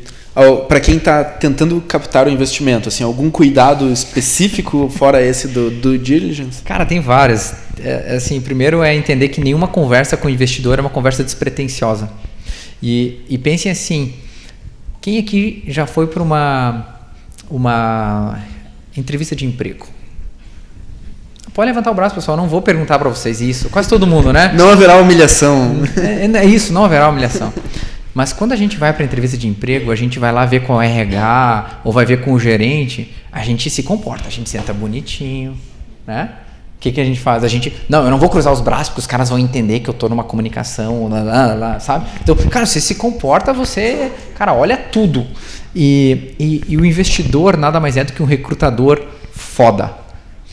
para quem está tentando captar o investimento, assim, algum cuidado específico fora esse do due diligence? Cara, tem várias. Assim, primeiro é entender que nenhuma conversa com o investidor é uma conversa despretensiosa. E pensem assim, quem aqui já foi para uma entrevista de emprego? Pode levantar o braço, pessoal, não vou perguntar para vocês isso. Quase todo mundo, né? Não haverá humilhação. É isso, não haverá humilhação. Mas quando a gente vai para a entrevista de emprego, a gente vai lá ver com o RH ou vai ver com o gerente, a gente se comporta, a gente senta bonitinho, né? O que a gente faz? Não, eu não vou cruzar os braços porque os caras vão entender que eu estou numa comunicação, sabe? Então, cara, você se comporta, você, cara, olha tudo. E o investidor nada mais é do que um recrutador foda.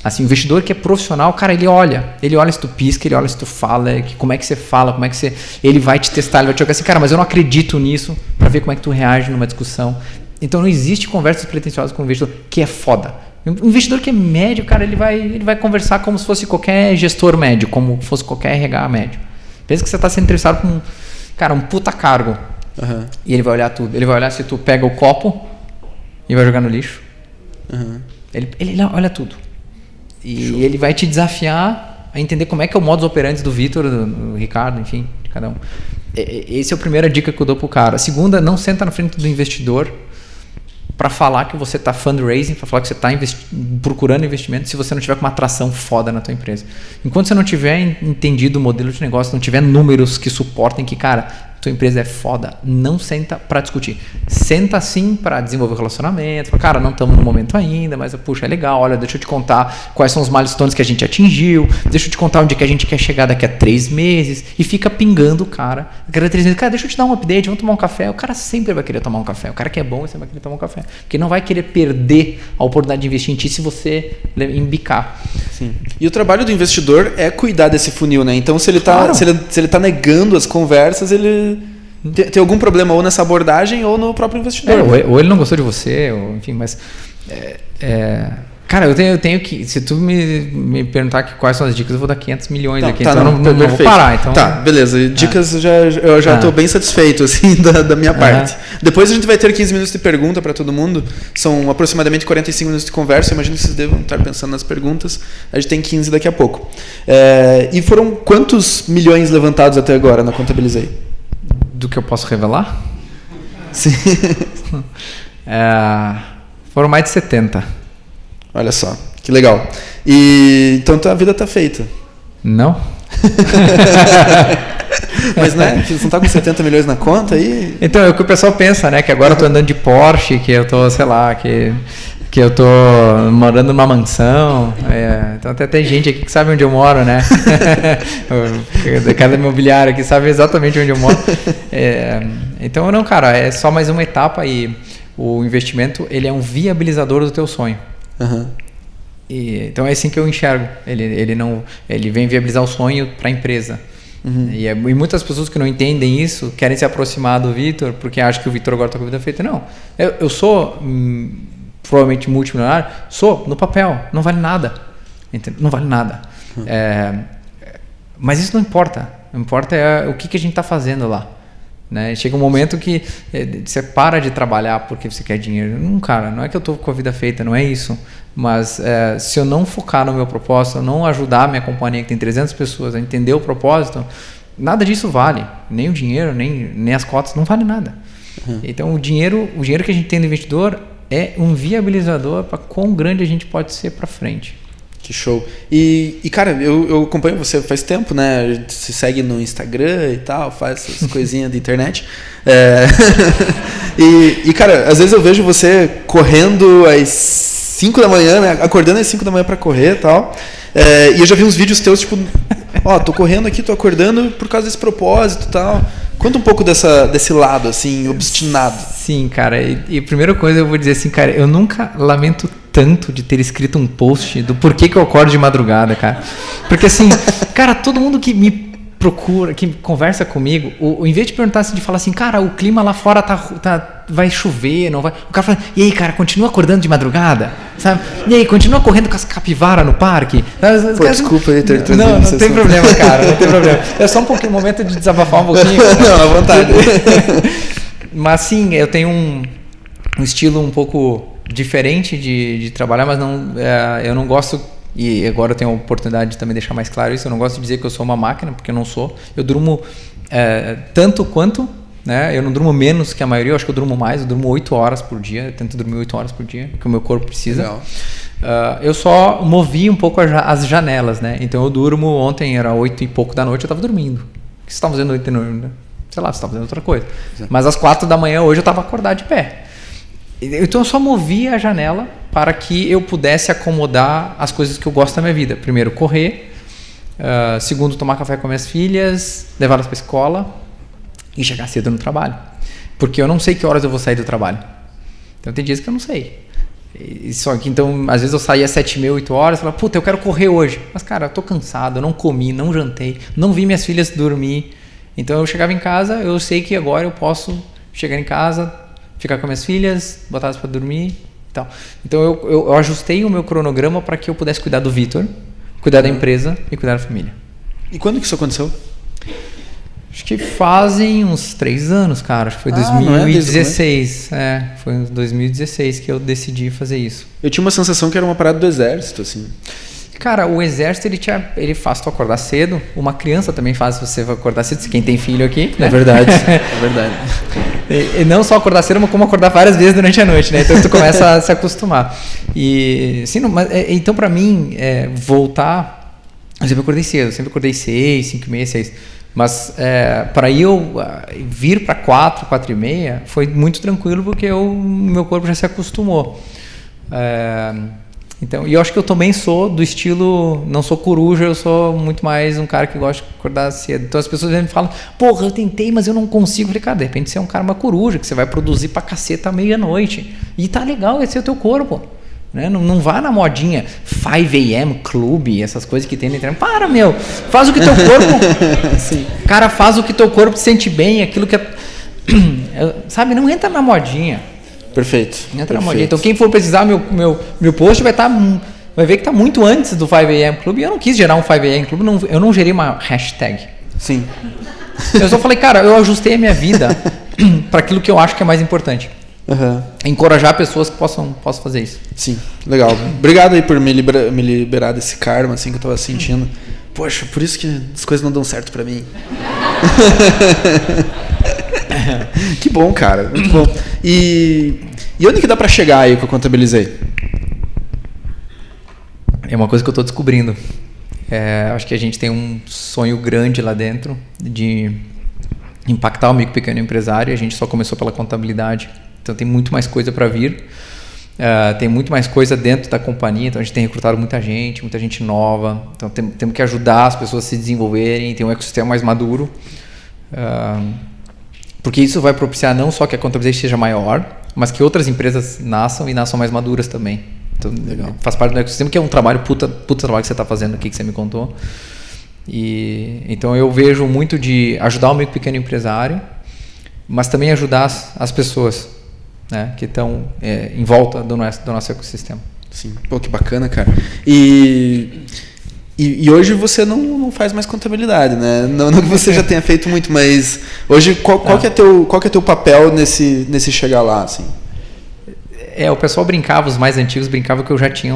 Assim, o investidor que é profissional, cara, ele olha se tu pisca, ele olha se tu fala, como é que você fala, como é que você... Ele vai te testar, ele vai te jogar assim, cara, mas eu não acredito nisso, pra ver como é que tu reage numa discussão. Então não existe conversas pretensiosas com o investidor que é foda. O investidor que é médio, cara, ele vai conversar como se fosse qualquer gestor médio, como fosse qualquer RH médio. Pensa que você está sendo entrevistado com um puta cargo. Uhum. E ele vai olhar tudo. Ele vai olhar se tu pega o copo e vai jogar no lixo. Uhum. Ele olha tudo. E ele vai te desafiar a entender como é que é o modus operandi do Vitor, do Ricardo, enfim, de cada um. Essa é a primeira dica que eu dou pro cara. A segunda, não senta na frente do investidor para falar que você está fundraising, para falar que você está procurando investimento se você não tiver com uma atração foda na tua empresa. Enquanto você não tiver entendido o modelo de negócio, não tiver números que suportem que, cara, tua empresa é foda, não senta para discutir. Senta sim para desenvolver o relacionamento. Fala, cara, não estamos no momento ainda, mas puxa, é legal. Olha, deixa eu te contar quais são os milestones que a gente atingiu. Deixa eu te contar onde que a gente quer chegar daqui a 3 meses. E fica pingando o cara. Daqui a 3 meses, cara, deixa eu te dar um update, vamos tomar um café. O cara sempre vai querer tomar um café. O cara que é bom, sempre vai querer tomar um café. Porque não vai querer perder a oportunidade de investir em ti se você embicar. Sim. E o trabalho do investidor é cuidar desse funil, né? Então, se ele tá, se ele tá negando as conversas, ele tem algum problema ou nessa abordagem ou no próprio investidor. Ou ele não gostou de você, ou, enfim, mas... Cara, eu tenho que... Se tu me perguntar quais são as dicas, eu vou dar 500 milhões aqui, então eu não vou parar. Então... Tá, beleza. Dicas eu já estou bem satisfeito, assim, da minha parte. Depois a gente vai ter 15 minutos de pergunta para todo mundo. São aproximadamente 45 minutos de conversa. Eu imagino que vocês devam estar pensando nas perguntas. A gente tem 15 daqui a pouco. E foram quantos milhões levantados até agora na Contabilizei? Do que eu posso revelar? Sim. Foram mais de 70. Olha só, que legal. E então a vida tá feita. Não? Mas né, você não tá com 70 milhões na conta aí? Então, é o que o pessoal pensa, né? Que agora eu tô andando de Porsche, que eu tô, sei lá, que eu tô morando numa mansão. Então até tem gente aqui que sabe onde eu moro, né? Cada imobiliário aqui sabe exatamente onde eu moro. Então não, cara, é só mais uma etapa e o investimento, ele é um viabilizador do teu sonho. Então é assim que eu enxergo. Ele vem viabilizar o sonho para a empresa. E muitas pessoas que não entendem isso querem se aproximar do Vitor porque acham que o Vitor agora está com a vida feita. Não, eu sou provavelmente multimilionário, sou no papel, não vale nada. Não vale nada. Mas isso não importa. O que importa é o que a gente está fazendo lá. Né? Chega um momento que você para de trabalhar porque você quer dinheiro. Não, cara, não é que eu estou com a vida feita, não é isso. Mas se eu não focar no meu propósito, eu não ajudar a minha companhia que tem 300 pessoas a entender o propósito, nada disso vale. Nem o dinheiro, nem as cotas, não vale nada. Então o dinheiro que a gente tem do investidor é um viabilizador para quão grande a gente pode ser para frente. Que show. E cara, eu acompanho você faz tempo, né? A gente se segue no Instagram e tal, faz essas coisinhas de internet. E cara, às vezes eu vejo você correndo às 5 da manhã, né? Acordando às 5 da manhã pra correr e tal. E eu já vi uns vídeos teus, tipo, tô correndo aqui, tô acordando por causa desse propósito e tal. Conta um pouco desse lado, assim, obstinado. Sim, cara. E a primeira coisa eu vou dizer assim, cara, eu nunca lamento tanto de ter escrito um post do porquê que eu acordo de madrugada, cara. Porque assim, cara, todo mundo que me procura, que conversa comigo, em vez de perguntar assim, de falar assim, cara, o clima lá fora vai chover, não vai. O cara fala, e aí, cara, continua acordando de madrugada? Sabe? E aí, continua correndo com as capivaras no parque? Desculpa aí ter trazido isso. Não tem problema, cara, não tem problema. É só um pouquinho, um momento de desabafar um pouquinho. Não, à vontade. Mas sim, eu tenho um estilo um pouco diferente de trabalhar, mas eu não gosto, e agora eu tenho a oportunidade de também deixar mais claro isso, eu não gosto de dizer que eu sou uma máquina, porque eu não sou. Eu durmo tanto quanto, né? Eu não durmo menos que a maioria, eu acho que eu durmo mais, eu durmo 8 horas por dia, eu tento dormir 8 horas por dia, que o meu corpo precisa. Eu só movi um pouco as janelas, né? Então eu durmo, ontem era 8 e pouco da noite, eu estava dormindo. O que você estava fazendo 8 da noite? Sei lá, você estava fazendo outra coisa. Mas às 4 da manhã hoje eu estava acordado de pé. Então eu só movi a janela para que eu pudesse acomodar as coisas que eu gosto da minha vida. Primeiro, correr. Segundo, tomar café com minhas filhas, levá-las para a escola e chegar cedo no trabalho. Porque eu não sei que horas eu vou sair do trabalho. Então tem dias que eu não sei. Só que então, às vezes eu saía às 7h30, 8 horas e falava, puta, eu quero correr hoje. Mas cara, eu tô cansado, eu não comi, não jantei, não vi minhas filhas dormir. Então eu chegava em casa, eu sei que agora eu posso chegar em casa, ficar com minhas filhas, botar elas para dormir e tal. Então eu ajustei o meu cronograma para que eu pudesse cuidar do Vitor, cuidar da empresa e cuidar da família. E quando que isso aconteceu? Acho que fazem uns 3 anos, cara. Acho que foi 2016. Foi em 2016 que eu decidi fazer isso. Eu tinha uma sensação que era uma parada do exército, assim. Cara, o exército, ele faz tu acordar cedo. Uma criança também faz você acordar cedo. Quem tem filho aqui, né? É verdade, é verdade. E não só acordar cedo, mas como acordar várias vezes durante a noite, né? Então tu começa a se acostumar. E, sim, então pra mim, voltar... Eu sempre acordei cedo, sempre acordei 6, 5h30, 6. Mas para eu vir para 4h30 foi muito tranquilo, porque meu corpo já se acostumou. Então, e eu acho que eu também sou do estilo, não sou coruja, eu sou muito mais um cara que gosta de acordar cedo. Então as pessoas me falam, porra, eu tentei, mas eu não consigo. Eu falei, cara, de repente você é um cara, uma coruja, que você vai produzir pra caceta à meia-noite. E tá legal, esse é o teu corpo. Né? Não vá na modinha 5 AM Club, essas coisas que tem na internet. Para, meu, faz o que teu corpo... Sim. Cara, faz o que teu corpo sente bem, aquilo que sabe, não entra na modinha. Perfeito. Entra na modinha. Então quem for precisar, meu post vai ver que tá muito antes do 5 AM Club. E eu não quis gerar um 5 AM Club, eu não gerei uma hashtag. Sim. Eu só falei, cara, eu ajustei a minha vida para aquilo que eu acho que é mais importante. Uhum. Encorajar pessoas que possam fazer isso. Sim, legal. Obrigado aí por me liberar desse karma assim, que eu tava sentindo. Poxa, por isso que as coisas não dão certo pra mim. Que bom, cara. Muito bom. E onde que dá pra chegar aí que eu contabilizei? É uma coisa que eu tô descobrindo. Acho que a gente tem um sonho grande lá dentro de impactar o micro e pequeno empresário. A gente só começou pela contabilidade. Então tem muito mais coisa para vir. Tem muito mais coisa dentro da companhia. Então a gente tem recrutado muita gente nova. Então temos que ajudar as pessoas a se desenvolverem, ter um ecossistema mais maduro. Porque isso vai propiciar não só que a contabilidade seja maior, mas que outras empresas nasçam mais maduras também. Então, legal. Faz parte do ecossistema, que é um trabalho, puta trabalho que você está fazendo aqui, que você me contou. Então eu vejo muito de ajudar o micro e pequeno empresário, mas também ajudar as pessoas, né, que estão em volta do nosso ecossistema. Sim, pô, que bacana, cara. E hoje você não faz mais contabilidade, né? Não que você já tenha feito muito, mas hoje qual que é teu papel nesse chegar lá, assim? O pessoal brincava, os mais antigos brincavam que eu já tinha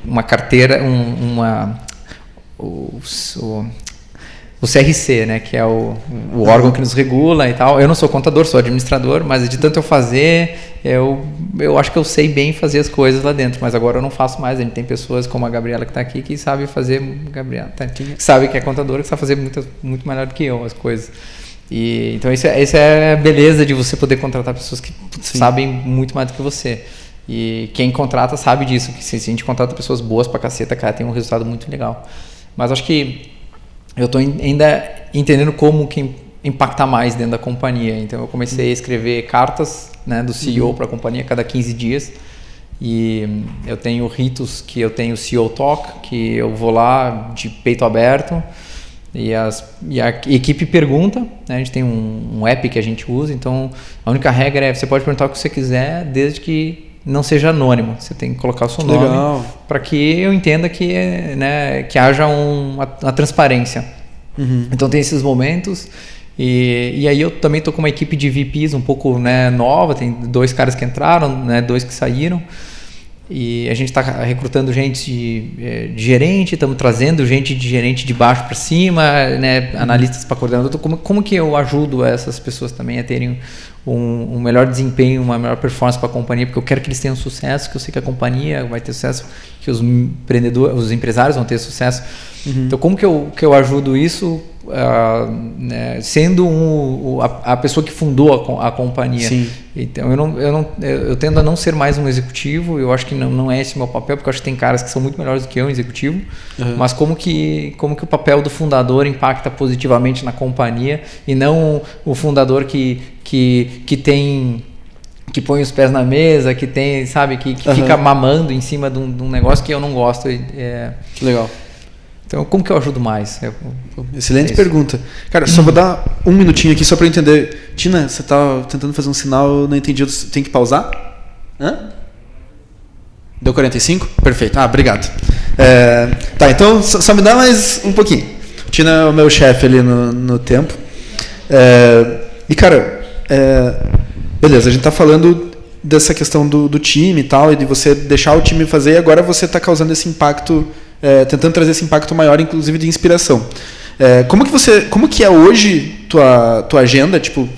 uma carteira, o CRC, né, que é o órgão que nos regula e tal. Eu não sou contador, sou administrador, mas de tanto eu fazer, eu acho que eu sei bem fazer as coisas lá dentro, mas agora eu não faço mais. A gente tem pessoas como a Gabriela que está aqui, que sabe fazer, que sabe que é contadora, que sabe fazer muito melhor do que eu as coisas. Então isso é a beleza de você poder contratar pessoas que sabem muito mais do que você. E quem contrata sabe disso, que se a gente contrata pessoas boas pra caceta, cara, tem um resultado muito legal. Mas acho que eu estou ainda entendendo como que impactar mais dentro da companhia. Então eu comecei a escrever cartas, né, do CEO para a companhia cada 15 dias. E eu tenho ritos que eu tenho CEO Talk, que eu vou lá de peito aberto e a equipe pergunta, né, a gente tem um app que a gente usa, então a única regra é você pode perguntar o que você quiser, desde que não seja anônimo. Você tem que colocar o seu nome para que eu entenda que, né, que haja uma transparência. Então tem esses momentos. E aí eu também estou com uma equipe de VPs um pouco, né, nova. Tem 2 caras que entraram, né, 2 que saíram. E a gente está recrutando gente de gerente, estamos trazendo gente de gerente de baixo para cima, né, analistas para coordenador. Como que eu ajudo essas pessoas também a terem um melhor desempenho, uma melhor performance para a companhia, porque eu quero que eles tenham sucesso, que eu sei que a companhia vai ter sucesso, que os empresários vão ter sucesso. Então como que eu ajudo isso, né, sendo a pessoa que fundou a companhia? Sim. Então eu tendo a não ser mais um executivo. Eu acho que não é esse o meu papel, porque eu acho que tem caras que são muito melhores do que eu em executivo. Mas como que o papel do fundador impacta positivamente na companhia, e não o fundador que põe os pés na mesa, que tem, sabe, que fica mamando em cima de um negócio que eu não gosto. Legal. Então, como que eu ajudo mais? Excelente pergunta. Cara, só vou dar um minutinho aqui só para eu entender. Tina, você tá tentando fazer um sinal, eu não entendi. Tem que pausar? Deu 45? Perfeito. Obrigado. Tá, então só me dá mais um pouquinho. Tina é o meu chefe ali no tempo. E, cara, beleza, a gente tá falando dessa questão do time e tal, e de você deixar o time fazer, e agora você tá causando esse impacto, tentando trazer esse impacto maior, inclusive de inspiração. Como que é hoje tua agenda, tipo,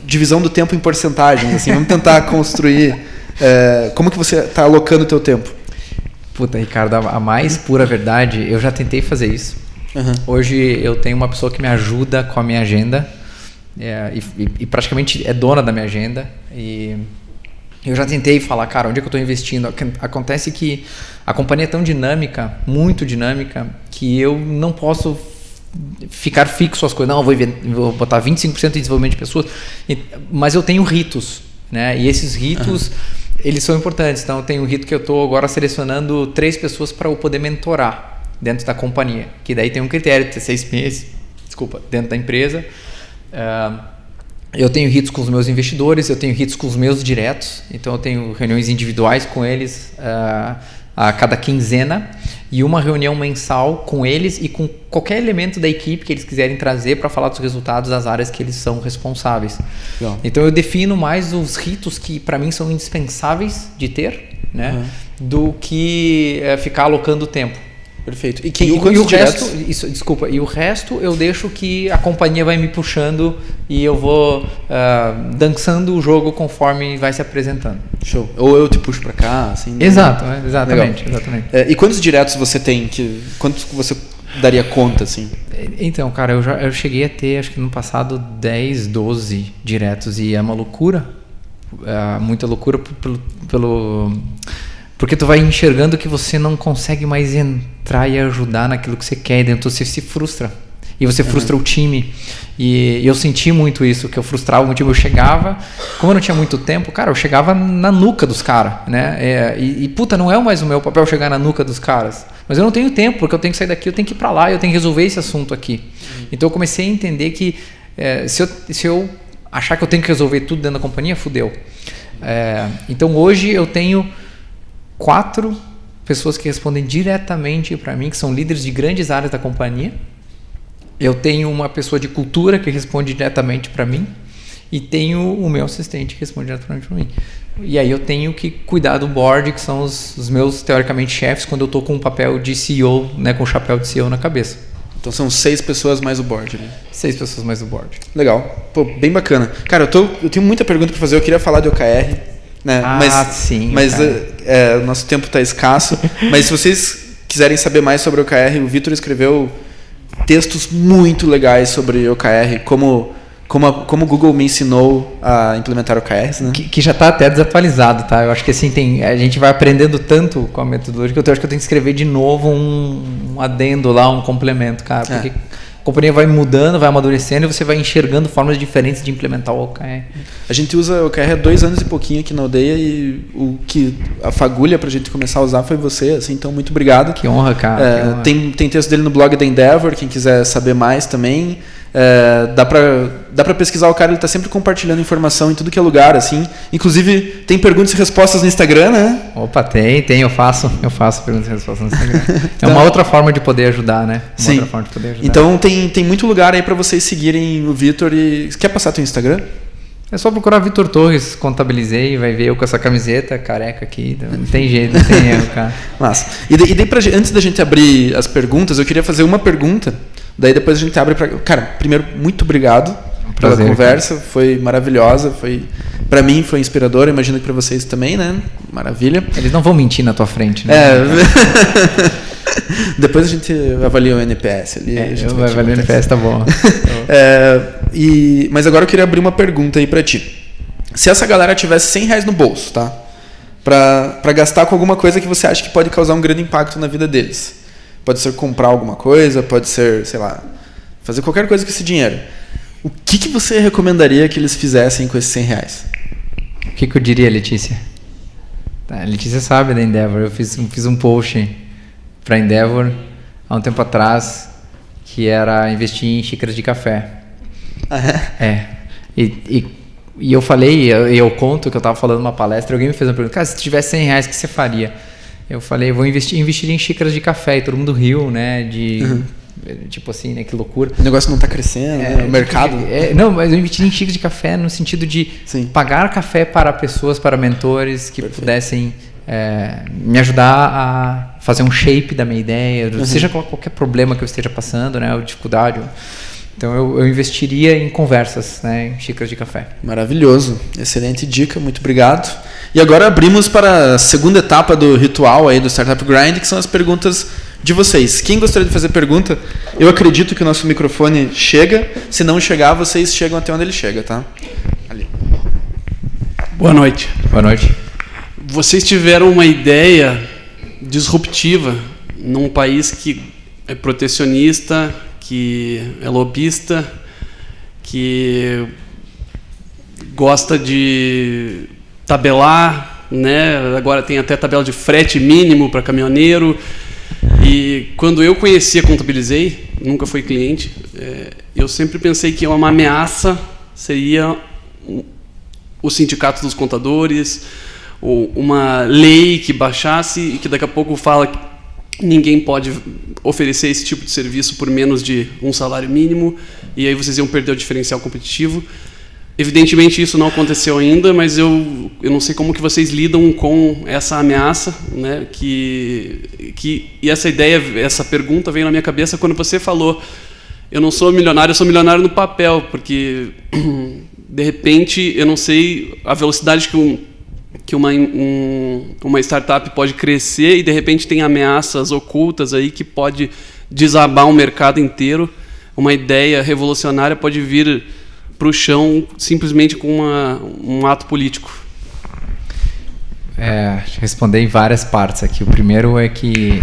divisão do tempo em porcentagens, assim, vamos tentar construir, como que você tá alocando o teu tempo? Puta, Ricardo, a mais pura verdade, eu já tentei fazer isso. Hoje eu tenho uma pessoa que me ajuda com a minha agenda e praticamente é dona da minha agenda. E eu já tentei falar, cara, onde é que eu estou investindo? Acontece que a companhia é tão dinâmica, muito dinâmica, que eu não posso ficar fixo às coisas. Não, eu vou botar 25% em desenvolvimento de pessoas. Mas eu tenho ritos, né? E esses ritos, eles são importantes. Então eu tenho um rito que eu estou agora selecionando 3 pessoas para eu poder mentorar dentro da companhia. Que daí tem um critério de ter 6 meses, dentro da empresa. Eu tenho ritos com os meus investidores, eu tenho ritos com os meus diretos, então eu tenho reuniões individuais com eles a cada quinzena e uma reunião mensal com eles e com qualquer elemento da equipe que eles quiserem trazer para falar dos resultados das áreas que eles são responsáveis. Legal. Então eu defino mais os ritos que para mim são indispensáveis de ter, né, do que ficar alocando tempo. Perfeito. E o resto, e o resto eu deixo que a companhia vai me puxando e eu vou dançando o jogo conforme vai se apresentando. Show. Ou eu te puxo para cá, assim. Exatamente. E quantos diretos você tem? Quantos você daria conta, assim? Então, cara, eu cheguei a ter, acho que no passado, 10, 12 diretos e é uma loucura. Muita loucura porque tu vai enxergando que você não consegue mais entrar e ajudar naquilo que você quer, e dentro você se frustra. E você frustra o time. E eu senti muito isso, que eu frustrava o time. Eu chegava, como eu não tinha muito tempo, cara, eu chegava na nuca dos caras, né? Puta, não é mais o meu papel chegar na nuca dos caras. Mas eu não tenho tempo, porque eu tenho que sair daqui, eu tenho que ir pra lá, eu tenho que resolver esse assunto aqui. Então eu comecei a entender que se eu achar que eu tenho que resolver tudo dentro da companhia, fudeu. Então hoje eu tenho 4 pessoas que respondem diretamente para mim, que são líderes de grandes áreas da companhia. Eu tenho uma pessoa de cultura que responde diretamente para mim e tenho o meu assistente que responde diretamente para mim. E aí eu tenho que cuidar do board, que são os meus, teoricamente, chefes, quando eu estou com o papel de CEO, né, com o chapéu de CEO na cabeça. Então são 6 pessoas mais o board, né? 6 pessoas mais o board. Legal. Pô, bem bacana. Cara, eu tenho muita pergunta para fazer. Eu queria falar de OKR. Né? Sim. Mas o nosso tempo está escasso. Mas se vocês quiserem saber mais sobre o OKR, o Vitor escreveu textos muito legais sobre OKR, como o Google me ensinou a implementar OKRs, né? Que já está até desatualizado, tá? Eu acho que assim, a gente vai aprendendo tanto com a metodologia que eu acho que eu tenho que escrever de novo um adendo lá, um complemento, cara. Porque a companhia vai mudando, vai amadurecendo e você vai enxergando formas diferentes de implementar o OKR. A gente usa o OKR há 2 anos e pouquinho aqui na aldeia e o que a fagulha pra gente começar a usar foi você, assim, então muito obrigado. Que honra, cara. Que honra. Tem texto dele no blog da Endeavor, quem quiser saber mais também. Dá pra pesquisar o cara, ele tá sempre compartilhando informação em tudo que é lugar, assim. Inclusive, tem perguntas e respostas no Instagram, né? Opa, tem, eu faço perguntas e respostas no Instagram. É uma outra forma de poder ajudar, né? Sim. Outra forma de poder ajudar. Então tem muito lugar aí pra vocês seguirem o Vitor. E quer passar teu Instagram? É só procurar Vitor Torres, contabilizei, vai ver eu com essa camiseta careca aqui, não tem jeito, não tem erro, cara. Massa. E daí antes da gente abrir as perguntas, eu queria fazer uma pergunta, daí depois a gente abre para... Cara, primeiro, muito obrigado pela conversa, cara. Foi maravilhosa, para mim foi inspiradora, imagino que para vocês também, né? Maravilha. Eles não vão mentir na tua frente, né? Depois a gente avalia o NPS ali. Eu vou avaliar o NPS, tá bom. Mas agora eu queria abrir uma pergunta aí pra ti. Se essa galera tivesse R$100 no bolso, tá? Pra gastar com alguma coisa que você acha que pode causar um grande impacto na vida deles. Pode ser comprar alguma coisa, pode ser, sei lá, fazer qualquer coisa com esse dinheiro. O que você recomendaria que eles fizessem com esses R$100? O que eu diria, Letícia? A Letícia sabe da Endeavor. Eu fiz um post para Endeavor há um tempo atrás que era investir em xícaras de café. E eu falei, eu conto que eu estava falando numa palestra, alguém me fez uma pergunta, cara, se tivesse R$100, o que você faria? Eu falei, vou investir em xícaras de café, e todo mundo riu, né, tipo assim, né, que loucura. O negócio não está crescendo, né? O mercado... Não, mas eu investi em xícaras de café no sentido de pagar café para pessoas, para mentores que pudessem me ajudar a fazer um shape da minha ideia, seja qualquer problema que eu esteja passando, né, ou dificuldade. Então eu investiria em conversas, né, em xícaras de café. Maravilhoso, excelente dica, muito obrigado. E agora abrimos para a segunda etapa do ritual aí do Startup Grind, que são as perguntas de vocês. Quem gostaria de fazer pergunta? Eu acredito que o nosso microfone chega. Se não chegar, vocês chegam até onde ele chega, tá? Ali. Boa noite. Boa noite. Vocês tiveram uma ideia disruptiva num país que é protecionista, que é lobista, que gosta de tabelar, né? Agora tem até tabela de frete mínimo para caminhoneiro. E quando eu conheci a Contabilizei, nunca fui cliente, eu sempre pensei que uma ameaça seria o sindicato dos contadores, ou uma lei que baixasse e que daqui a pouco fala que ninguém pode oferecer esse tipo de serviço por menos de um salário mínimo, e aí vocês iam perder o diferencial competitivo. Evidentemente isso não aconteceu ainda, mas eu não sei como que vocês lidam com essa ameaça, né? E essa ideia, essa pergunta veio na minha cabeça quando você falou: eu não sou milionário, eu sou milionário no papel, porque de repente eu não sei a velocidade que uma startup pode crescer e de repente tem ameaças ocultas aí que pode desabar um mercado inteiro. Uma ideia revolucionária pode vir para o chão simplesmente com um ato político. Responder em várias partes aqui. O primeiro é que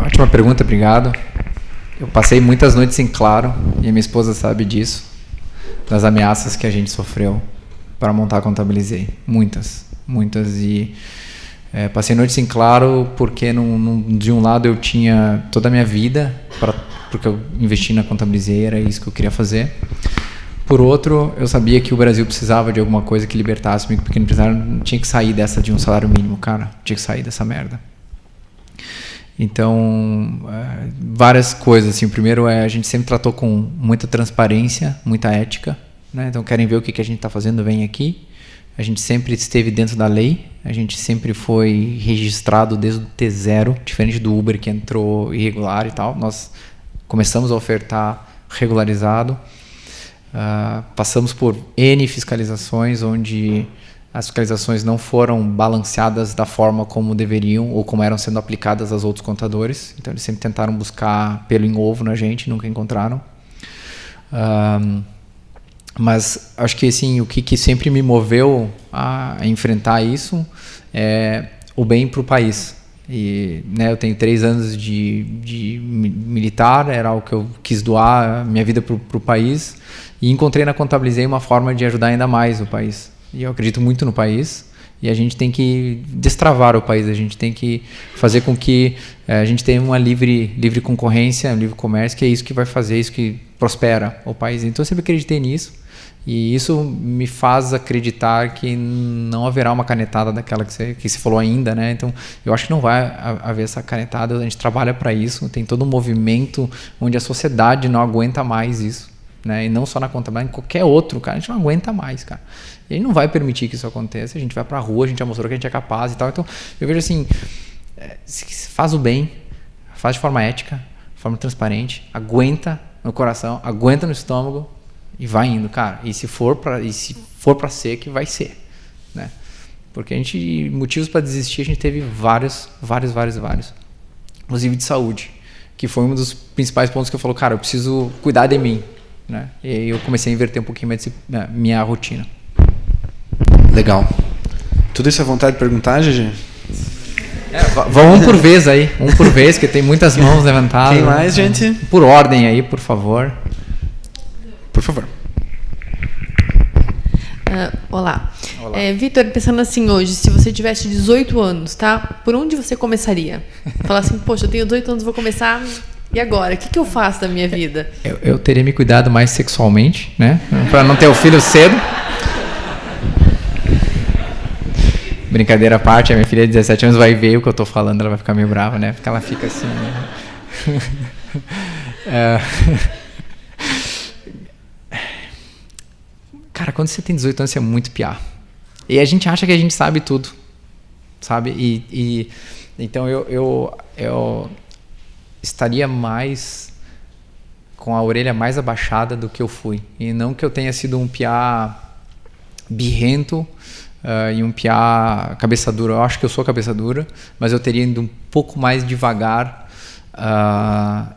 ótima pergunta, obrigado. Eu passei muitas noites em claro, e a minha esposa sabe disso, das ameaças que a gente sofreu para montar a Contabilizei. Muitas. E passei noites em claro porque de um lado eu tinha toda a minha vida, porque eu investi na Contabilizei, era isso que eu queria fazer. Por outro, eu sabia que o Brasil precisava de alguma coisa que libertasse o micro pequeno empresário. Tinha que sair dessa de um salário mínimo, cara. Tinha que sair dessa merda. Então, várias coisas. Assim. O primeiro a gente sempre tratou com muita transparência, muita ética. Né? Então, querem ver o que a gente está fazendo, vem aqui. A gente sempre esteve dentro da lei. A gente sempre foi registrado desde o T0, diferente do Uber que entrou irregular e tal. Nós começamos a ofertar regularizado. Passamos por N fiscalizações, onde as fiscalizações não foram balanceadas da forma como deveriam ou como eram sendo aplicadas aos outros contadores. Então, eles sempre tentaram buscar pelo em ovo na gente, nunca encontraram. Mas acho que assim, o que sempre me moveu a enfrentar isso é o bem para o país. E, né, eu tenho 3 anos de militar, era algo que eu quis doar minha vida para o país, e encontrei na Contabilizei uma forma de ajudar ainda mais o país. E eu acredito muito no país, e a gente tem que destravar o país, a gente tem que fazer com que a gente tenha uma livre concorrência, um livre comércio, que é isso que vai fazer, isso que prospera o país. Então eu sempre acreditei nisso. E isso me faz acreditar que não haverá uma canetada daquela que você falou ainda, né? Então, eu acho que não vai haver essa canetada. A gente trabalha para isso. Tem todo um movimento onde a sociedade não aguenta mais isso, né? E não só na contabilidade, em qualquer outro, cara, a gente não aguenta mais, cara. E a gente não vai permitir que isso aconteça. A gente vai para a rua, a gente já mostrou que a gente é capaz e tal. Então, eu vejo assim, faz o bem, faz de forma ética, de forma transparente, aguenta no coração, aguenta no estômago, e vai indo, cara. E se for para ser, que vai ser, né? Porque motivos para desistir a gente teve vários. Inclusive de saúde, que foi um dos principais pontos que eu falo, cara, eu preciso cuidar de mim, né? E aí eu comecei a inverter um pouquinho minha rotina. Legal. Tudo isso é vontade de perguntar, GG? Vão um por vez aí, que tem muitas mãos levantadas. Quem mais, gente? Por ordem aí, por favor. Por favor. Olá. Vitor, pensando assim hoje, se você tivesse 18 anos, tá? Por onde você começaria? Falar assim, poxa, eu tenho 18 anos, vou começar, e agora? O que eu faço da minha vida? Eu teria me cuidado mais sexualmente, né? Para não ter o filho cedo. Brincadeira à parte, a minha filha de 17 anos vai ver o que eu tô falando, ela vai ficar meio brava, né? Porque ela fica assim... Cara, quando você tem 18 anos, você é muito piá. E a gente acha que a gente sabe tudo, sabe? Então eu estaria mais com a orelha mais abaixada do que eu fui. E não que eu tenha sido um piá birrento, e um piá cabeça dura. Eu acho que eu sou cabeça dura, mas eu teria ido um pouco mais devagar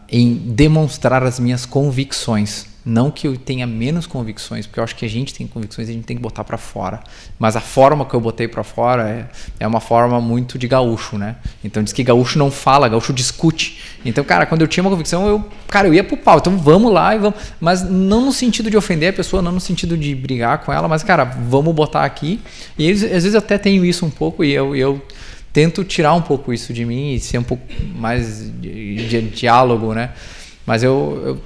em demonstrar as minhas convicções. Não que eu tenha menos convicções, porque eu acho que a gente tem convicções e a gente tem que botar para fora. Mas a forma que eu botei para fora é uma forma muito de gaúcho, né? Então diz que gaúcho não fala, gaúcho discute. Então, cara, quando eu tinha uma convicção, eu ia pro pau. Então vamos lá e vamos. Mas não no sentido de ofender a pessoa, não no sentido de brigar com ela, mas, cara, vamos botar aqui. E às vezes eu até tenho isso um pouco e eu tento tirar um pouco isso de mim e ser um pouco mais de diálogo, né? Mas eu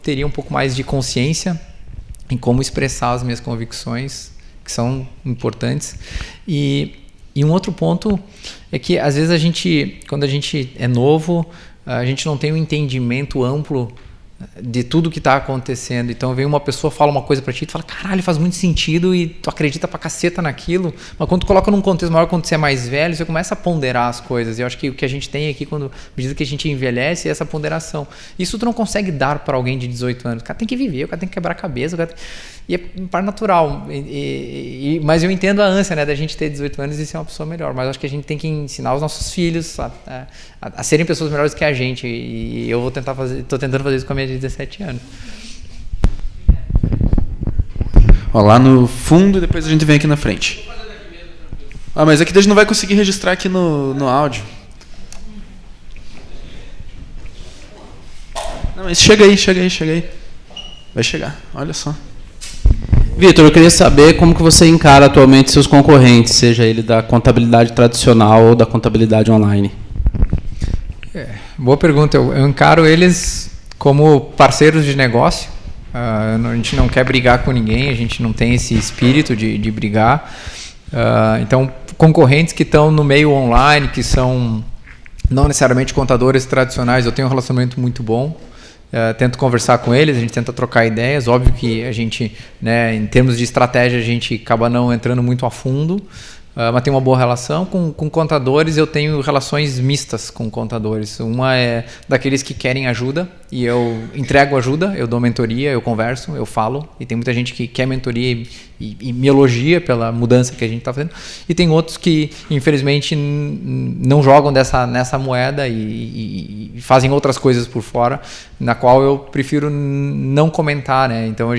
teria um pouco mais de consciência em como expressar as minhas convicções, que são importantes. E um outro ponto é que, às vezes, quando a gente é novo, a gente não tem um entendimento amplo de tudo que está acontecendo. Então vem uma pessoa, fala uma coisa para ti, tu fala, caralho, faz muito sentido e tu acredita pra caceta naquilo, mas quando tu coloca num contexto maior, quando você é mais velho, você começa a ponderar as coisas. E eu acho que o que a gente tem aqui, à medida que a gente envelhece, é essa ponderação. Isso tu não consegue dar para alguém de 18 anos. O cara tem que viver, o cara tem que quebrar a cabeça, e é par natural. Mas eu entendo a ânsia, né, da gente ter 18 anos e ser uma pessoa melhor, mas eu acho que a gente tem que ensinar os nossos filhos a serem pessoas melhores que a gente, e eu estou tentando fazer isso com a minha de 17 anos. Ó, lá no fundo e depois a gente vem aqui na frente. Mas aqui a gente não vai conseguir registrar aqui no áudio. Não, mas chega aí. Vai chegar, olha só. Vitor, eu queria saber como que você encara atualmente seus concorrentes, seja ele da contabilidade tradicional ou da contabilidade online. Boa pergunta. Eu encaro eles como parceiros de negócio. A gente não quer brigar com ninguém, a gente não tem esse espírito de brigar. Então, concorrentes que estão no meio online, que são não necessariamente contadores tradicionais, eu tenho um relacionamento muito bom. Tento conversar com eles, a gente tenta trocar ideias. Óbvio que a gente, né, em termos de estratégia, a gente acaba não entrando muito a fundo, mas tem uma boa relação. Com contadores, eu tenho relações mistas com contadores. Uma é daqueles que querem ajuda e eu entrego ajuda, eu dou mentoria, eu converso, eu falo. E tem muita gente que quer mentoria e me elogia pela mudança que a gente está fazendo. E tem outros que, infelizmente, não jogam nessa moeda e fazem outras coisas por fora, na qual eu prefiro não comentar, né? Então,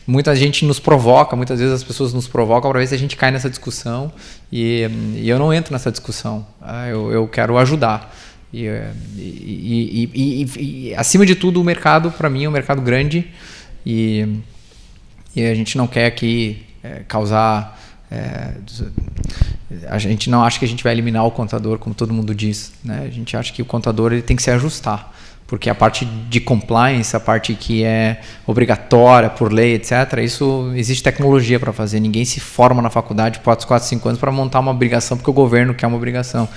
muita gente nos provoca, muitas vezes as pessoas nos provocam para ver se a gente cai nessa discussão e eu não entro nessa discussão. Eu quero ajudar. E acima de tudo, o mercado, para mim, é um mercado grande e a gente não quer aqui causar... a gente não acha que a gente vai eliminar o contador, como todo mundo diz, né? A gente acha que o contador ele tem que se ajustar, porque a parte de compliance, a parte que é obrigatória por lei, etc., isso existe tecnologia para fazer. Ninguém se forma na faculdade por 4, 5 anos para montar uma obrigação, porque o governo quer uma obrigação.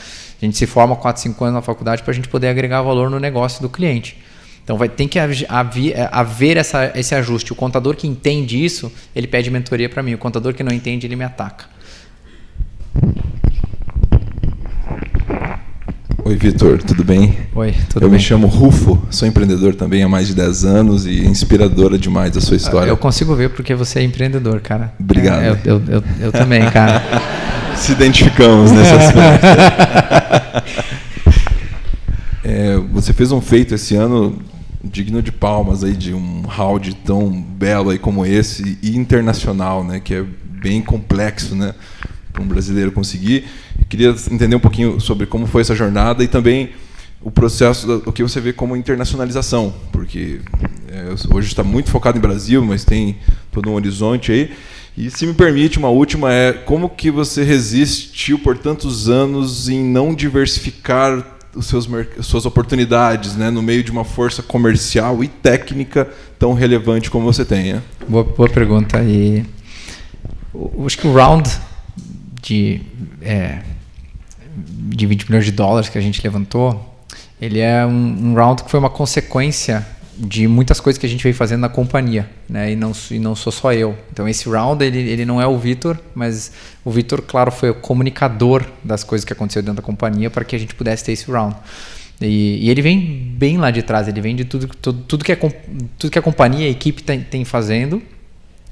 A gente se forma 4, 5 anos na faculdade para a gente poder agregar valor no negócio do cliente. Então tem que haver esse ajuste. O contador que entende isso, ele pede mentoria para mim. O contador que não entende, ele me ataca. Oi, Vitor, tudo bem? Oi, tudo bem? Eu me chamo Rufo, sou empreendedor também há mais de 10 anos e inspiradora demais a sua história. Eu consigo ver porque você é empreendedor, cara. Obrigado. Eu também, cara. Se identificamos nesse aspecto. Você fez um feito esse ano digno de palmas aí, de um round tão belo aí como esse e internacional, né, que é bem complexo, né, para um brasileiro conseguir. Eu queria entender um pouquinho sobre como foi essa jornada e também o processo, o que você vê como internacionalização, porque hoje está muito focado em Brasil, mas tem todo um horizonte aí. E se me permite, uma última como que você resistiu por tantos anos em não diversificar suas oportunidades, né, no meio de uma força comercial e técnica tão relevante como você tem, né? Boa pergunta. E acho que o round de 20 milhões de dólares que a gente levantou, ele é um round que foi uma consequência de muitas coisas que a gente veio fazendo na companhia, né? E não sou só eu. Então esse round ele não é o Vitor, mas o Vitor, claro, foi o comunicador das coisas que aconteceram dentro da companhia para que a gente pudesse ter esse round. E ele vem bem lá de trás, ele vem de tudo que a companhia, a equipe tem fazendo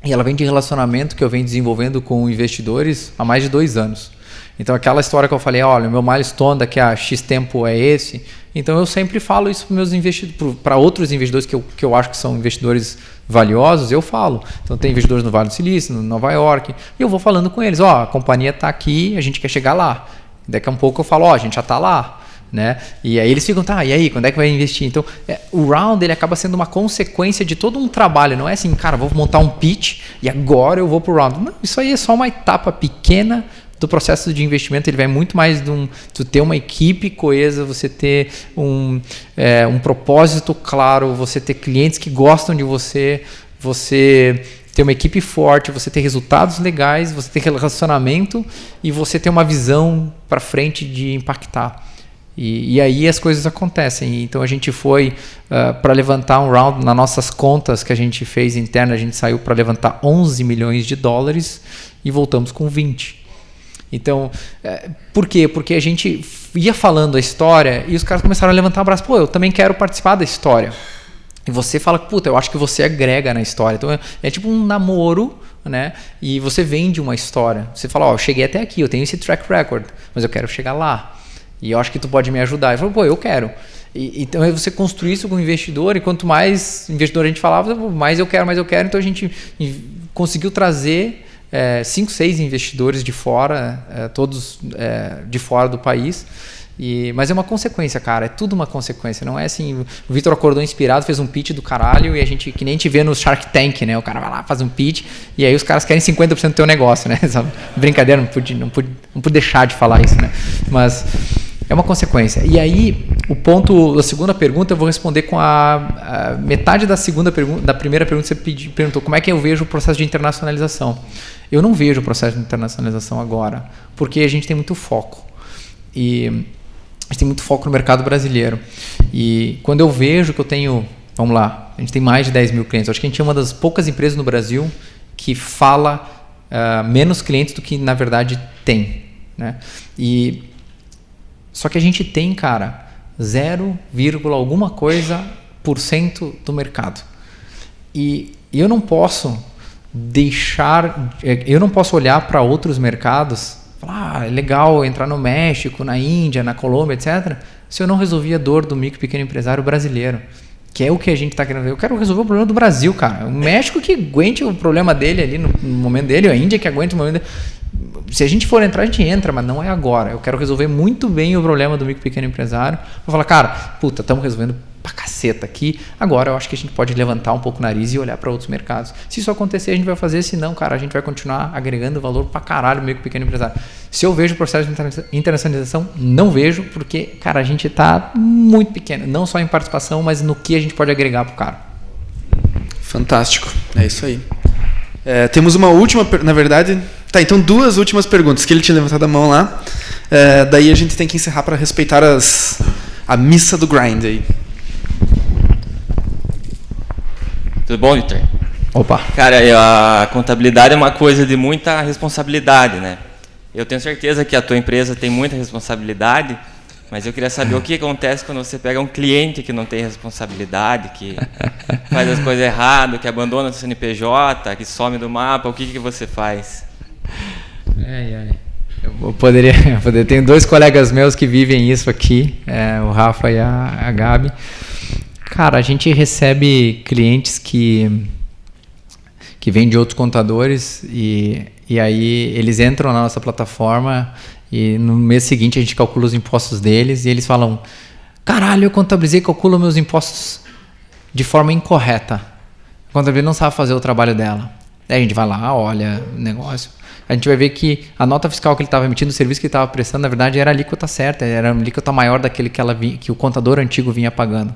E ela vem de relacionamento que eu venho desenvolvendo com investidores há mais de 2 anos. Então aquela história que eu falei, olha, o meu milestone daqui a X tempo é esse. Então eu sempre falo isso para meus investidores, para outros investidores que eu acho que são investidores valiosos, eu falo. Então tem investidores no Vale do Silício, no Nova York, e eu vou falando com eles, a companhia está aqui, a gente quer chegar lá. Daqui a um pouco eu falo, a gente já está lá. Né? E aí eles ficam, e aí, quando é que vai investir? Então, o round ele acaba sendo uma consequência de todo um trabalho, não é assim, cara, vou montar um pitch e agora eu vou pro round. Não, isso aí é só uma etapa pequena do processo de investimento. Ele vai muito mais de ter uma equipe coesa, você ter um propósito claro, você ter clientes que gostam de você ter uma equipe forte, você ter resultados legais, você ter relacionamento e você ter uma visão para frente de impactar. E aí as coisas acontecem. Então a gente foi para levantar um round nas nossas contas que a gente fez interna, a gente saiu para levantar $11 milhões e voltamos com 20. Então, por quê? Porque a gente ia falando a história e os caras começaram a levantar o braço. Pô, eu também quero participar da história. E você fala, puta, eu acho que você agrega na história. Então é tipo um namoro, né? E você vende uma história. Você fala, eu cheguei até aqui, eu tenho esse track record, mas eu quero chegar lá. E eu acho que tu pode me ajudar. Eu falo, pô, eu quero. Então é você construir isso com o investidor, e quanto mais investidor a gente falava, mais eu quero. Então a gente conseguiu trazer 5, 6 investidores de fora, todos de fora do país. Mas é uma consequência, cara, é tudo uma consequência, não é assim, o Vitor acordou inspirado, fez um pitch do caralho e a gente, que nem a gente vê no Shark Tank, né, o cara vai lá, faz um pitch e aí os caras querem 50% do teu negócio, né, brincadeira, não pude deixar de falar isso, né, mas é uma consequência. E aí, o ponto da segunda pergunta eu vou responder com a metade da segunda pergunta, da primeira pergunta que você perguntou, como é que eu vejo o processo de internacionalização. Eu não vejo o processo de internacionalização agora, porque a gente tem muito foco. E a gente tem muito foco no mercado brasileiro. E quando eu vejo que eu tenho, vamos lá, a gente tem mais de 10 mil clientes. Eu acho que a gente é uma das poucas empresas no Brasil que fala menos clientes do que na verdade tem, né? Só que a gente tem, cara, 0, alguma coisa % do mercado. E eu não posso olhar para outros mercados, falar, é legal entrar no México, na Índia, na Colômbia, etc., se eu não resolvi a dor do micro e pequeno empresário brasileiro, que é o que a gente está querendo ver. Eu quero resolver o problema do Brasil, cara. O México que aguente o problema dele ali no momento dele, a Índia que aguente o momento dele. Se a gente for entrar, a gente entra, mas não é agora. Eu quero resolver muito bem o problema do micro e pequeno empresário. Vou falar, cara, puta, estamos resolvendo pra caceta aqui. Agora eu acho que a gente pode levantar um pouco o nariz e olhar para outros mercados. Se isso acontecer, a gente vai fazer. Se não, cara, a gente vai continuar agregando valor pra caralho no micro e pequeno empresário. Se eu vejo o processo de internacionalização, não vejo, porque, cara, a gente tá muito pequeno. Não só em participação, mas no que a gente pode agregar pro cara. Fantástico. É isso aí. Temos uma última, na verdade... Tá, então 2 últimas perguntas, que ele tinha levantado a mão lá. Daí a gente tem que encerrar para respeitar a missa do grind aí. Tudo bom, Vitor? Opa. Cara, a contabilidade é uma coisa de muita responsabilidade, né? Eu tenho certeza que a tua empresa tem muita responsabilidade, mas eu queria saber o que acontece quando você pega um cliente que não tem responsabilidade, que faz as coisas erradas, que abandona o CNPJ, que some do mapa, o que você faz? Eu poderia. Tenho 2 colegas meus que vivem isso aqui, o Rafa e a Gabi. Cara, a gente recebe clientes que vêm de outros contadores e aí eles entram na nossa plataforma e no mês seguinte a gente calcula os impostos deles e eles falam, caralho, eu contabilizei e calculo meus impostos de forma incorreta. A contabilidade não sabe fazer o trabalho dela. Aí a gente vai lá, olha o negócio. A gente vai ver que a nota fiscal que ele estava emitindo, o serviço que ele estava prestando, na verdade era a alíquota certa, era a alíquota maior daquele que o contador antigo vinha pagando.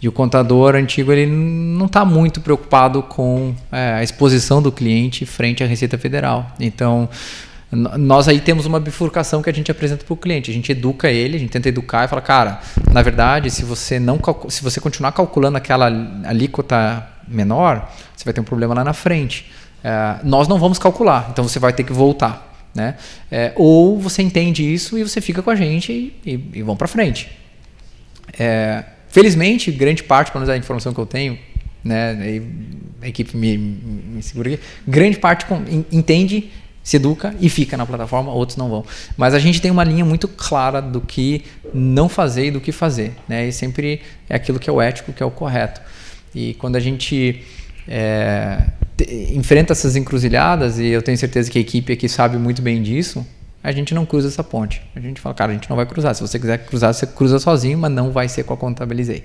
E o contador antigo ele não está muito preocupado com a exposição do cliente frente à Receita Federal. Então, nós aí temos uma bifurcação que a gente apresenta para o cliente. A gente educa ele, a gente tenta educar e fala, cara, na verdade, se você continuar calculando aquela alíquota menor, você vai ter um problema lá na frente. Nós não vamos calcular, então você vai ter que voltar, né? Ou você entende isso e você fica com a gente e vamos para frente. Felizmente, grande parte, pelo menos da informação que eu tenho, né? E a equipe me segura aqui. Grande parte entende, se educa e fica na plataforma, outros não vão. Mas a gente tem uma linha muito clara do que não fazer e do que fazer, né? E sempre é aquilo que é o ético, que é o correto. E quando a gente enfrenta essas encruzilhadas, e eu tenho certeza que a equipe aqui sabe muito bem disso, a gente não cruza essa ponte. A gente fala, cara, a gente não vai cruzar. Se você quiser cruzar, você cruza sozinho, mas não vai ser com a Contabilizei.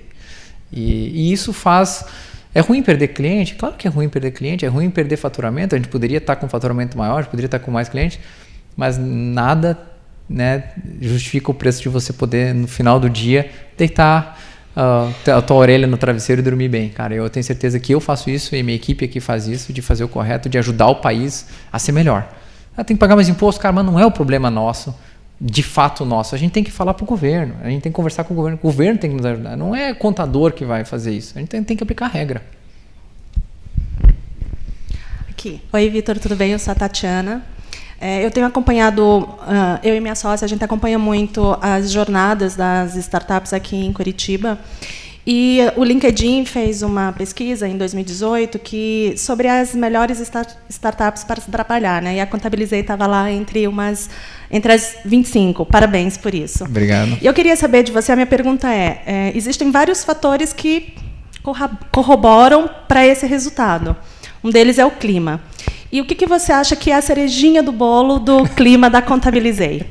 E isso faz... É ruim perder cliente? Claro que é ruim perder cliente, é ruim perder faturamento. A gente poderia estar com faturamento maior, a gente poderia estar com mais clientes, mas nada, né, justifica o preço de você poder, no final do dia, deitar a tua orelha no travesseiro e dormir bem. Cara, eu tenho certeza que eu faço isso e minha equipe aqui faz isso, de fazer o correto, de ajudar o país a ser melhor. Tem que pagar mais imposto, cara, mas não é o problema nosso, de fato nosso. A gente tem que falar para o governo, a gente tem que conversar com o governo tem que nos ajudar. Não é contador que vai fazer isso, a gente tem que aplicar a regra. Aqui. Oi, Vitor, tudo bem? Eu sou a Tatiana. Eu tenho acompanhado, eu e minha sócia, a gente acompanha muito as jornadas das startups aqui em Curitiba. E o LinkedIn fez uma pesquisa em 2018 sobre as melhores startups para se trabalhar, né? E a Contabilizei estava lá entre as 25. Parabéns por isso. Obrigado. E eu queria saber de você, a minha pergunta existem vários fatores que corroboram para esse resultado. Um deles é o clima. E o que você acha que é a cerejinha do bolo do clima da Contabilizei?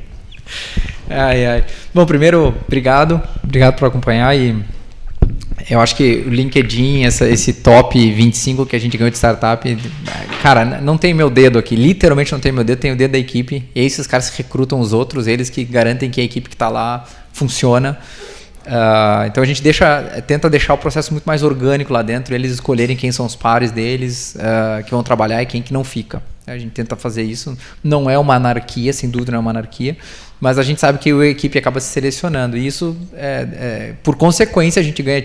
Bom, primeiro, obrigado por acompanhar. E eu acho que o LinkedIn, esse top 25 que a gente ganhou de startup, cara, não tem meu dedo aqui, literalmente não tem meu dedo, tem o dedo da equipe. E esses caras que recrutam os outros, eles que garantem que a equipe que está lá funciona. Então a gente tenta deixar o processo muito mais orgânico lá dentro, eles escolherem quem são os pares deles, que vão trabalhar, e quem que não fica. A gente tenta fazer isso. Não é uma anarquia, sem dúvida não é uma anarquia, mas a gente sabe que a equipe acaba se selecionando, e isso, por consequência, a gente ganha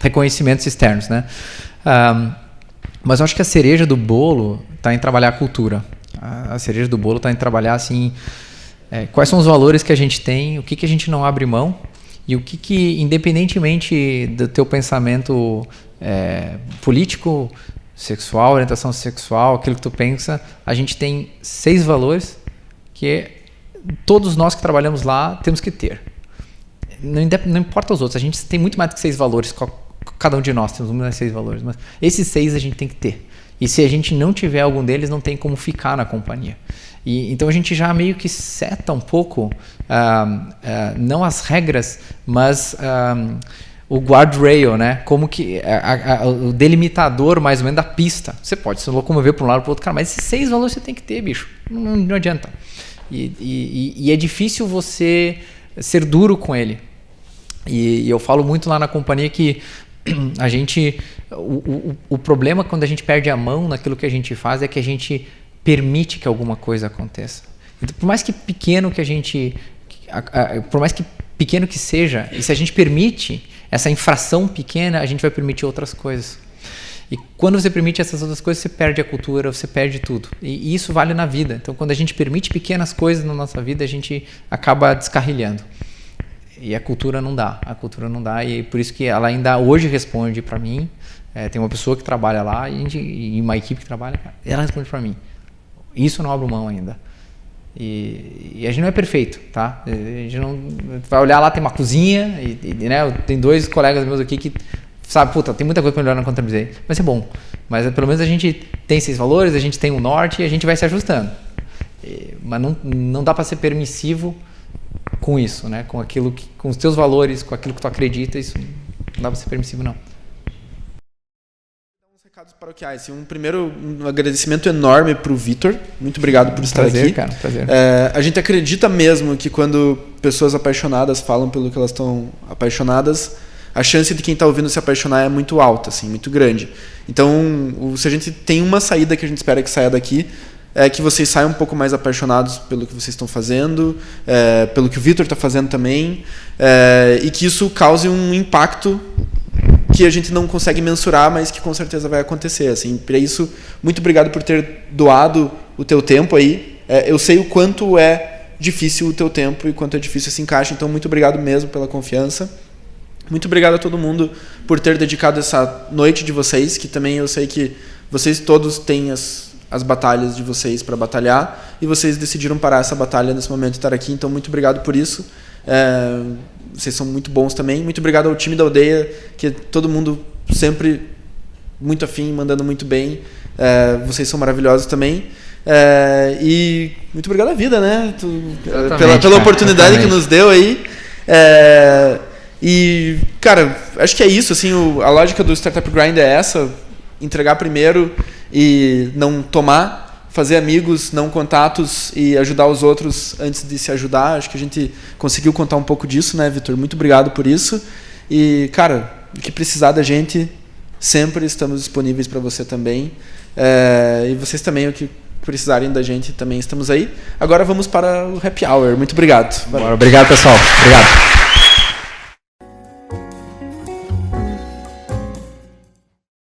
reconhecimentos externos, né? Mas eu acho que a cereja do bolo está em trabalhar a cultura. A cereja do bolo está em trabalhar assim... quais são os valores que a gente tem, o que a gente não abre mão, e o que independentemente do teu pensamento político, sexual, orientação sexual, aquilo que tu pensa, a gente tem 6 valores que todos nós que trabalhamos lá temos que ter. Não importa os outros, a gente tem muito mais do que 6 valores, cada um de nós temos mais 6 valores, mas esses 6 a gente tem que ter. E se a gente não tiver algum deles, não tem como ficar na companhia. Então a gente já meio que seta um pouco, não as regras, mas o guardrail, né? Como que o delimitador mais ou menos da pista. Você pode se locomover para um lado ou para o outro, cara, mas esses 6 valores você tem que ter, bicho. Não adianta. E é difícil você ser duro com ele. E eu falo muito lá na companhia que a gente... O problema quando a gente perde a mão naquilo que a gente faz é que a gente permite que alguma coisa aconteça. Então, por mais que pequeno que a gente... por mais que pequeno que seja, e se a gente permite essa infração pequena, a gente vai permitir outras coisas. E quando você permite essas outras coisas, você perde a cultura, você perde tudo. E isso vale na vida. Então, quando a gente permite pequenas coisas na nossa vida, a gente acaba descarrilhando. E a cultura não dá. E por isso que ela ainda hoje responde para mim. Tem uma pessoa que trabalha lá e uma equipe que trabalha, ela responde para mim. Isso não abro mão ainda. E a gente não é perfeito, tá? A gente não vai olhar lá, tem uma cozinha, né? Tem 2 colegas meus aqui que sabe, puta, tem muita coisa para melhorar na Contabilizei. Vai ser bom. Mas pelo menos a gente tem 6 valores, a gente tem um norte e a gente vai se ajustando. Mas não dá para ser permissivo com isso, né? Com aquilo com os teus valores, com aquilo que tu acredita, isso não dá para ser permissivo, não. Recados paroquiais. Um agradecimento enorme para o Vitor. Muito obrigado por estar aqui. Cara, prazer. A gente acredita mesmo que quando pessoas apaixonadas falam pelo que elas estão apaixonadas, a chance de quem está ouvindo se apaixonar é muito alta, assim, muito grande. Então, se a gente tem uma saída que a gente espera que saia daqui, é que vocês saiam um pouco mais apaixonados pelo que vocês estão fazendo, pelo que o Vitor está fazendo também, e que isso cause um impacto que a gente não consegue mensurar, mas que com certeza vai acontecer. Assim, para isso, muito obrigado por ter doado o teu tempo aí. Eu sei o quanto é difícil o teu tempo e quanto é difícil esse encaixe, então muito obrigado mesmo pela confiança. Muito obrigado a todo mundo por ter dedicado essa noite de vocês, que também eu sei que vocês todos têm as batalhas de vocês para batalhar, e vocês decidiram parar essa batalha nesse momento e estar aqui, então muito obrigado por isso. Vocês são muito bons também. Muito obrigado ao time da aldeia, que todo mundo sempre muito afim, mandando muito bem. Vocês são maravilhosos também. E muito obrigado à vida, né? Pela oportunidade que nos deu aí. E, cara, acho que é isso. Assim, a lógica do Startup Grind é essa: entregar primeiro e não tomar. Fazer amigos, não contatos e ajudar os outros antes de se ajudar. Acho que a gente conseguiu contar um pouco disso, né, Vitor? Muito obrigado por isso. E, cara, o que precisar da gente, sempre estamos disponíveis para você também. E vocês também, o que precisarem da gente, também estamos aí. Agora vamos para o Happy Hour. Muito obrigado. Obrigado, pessoal. Obrigado.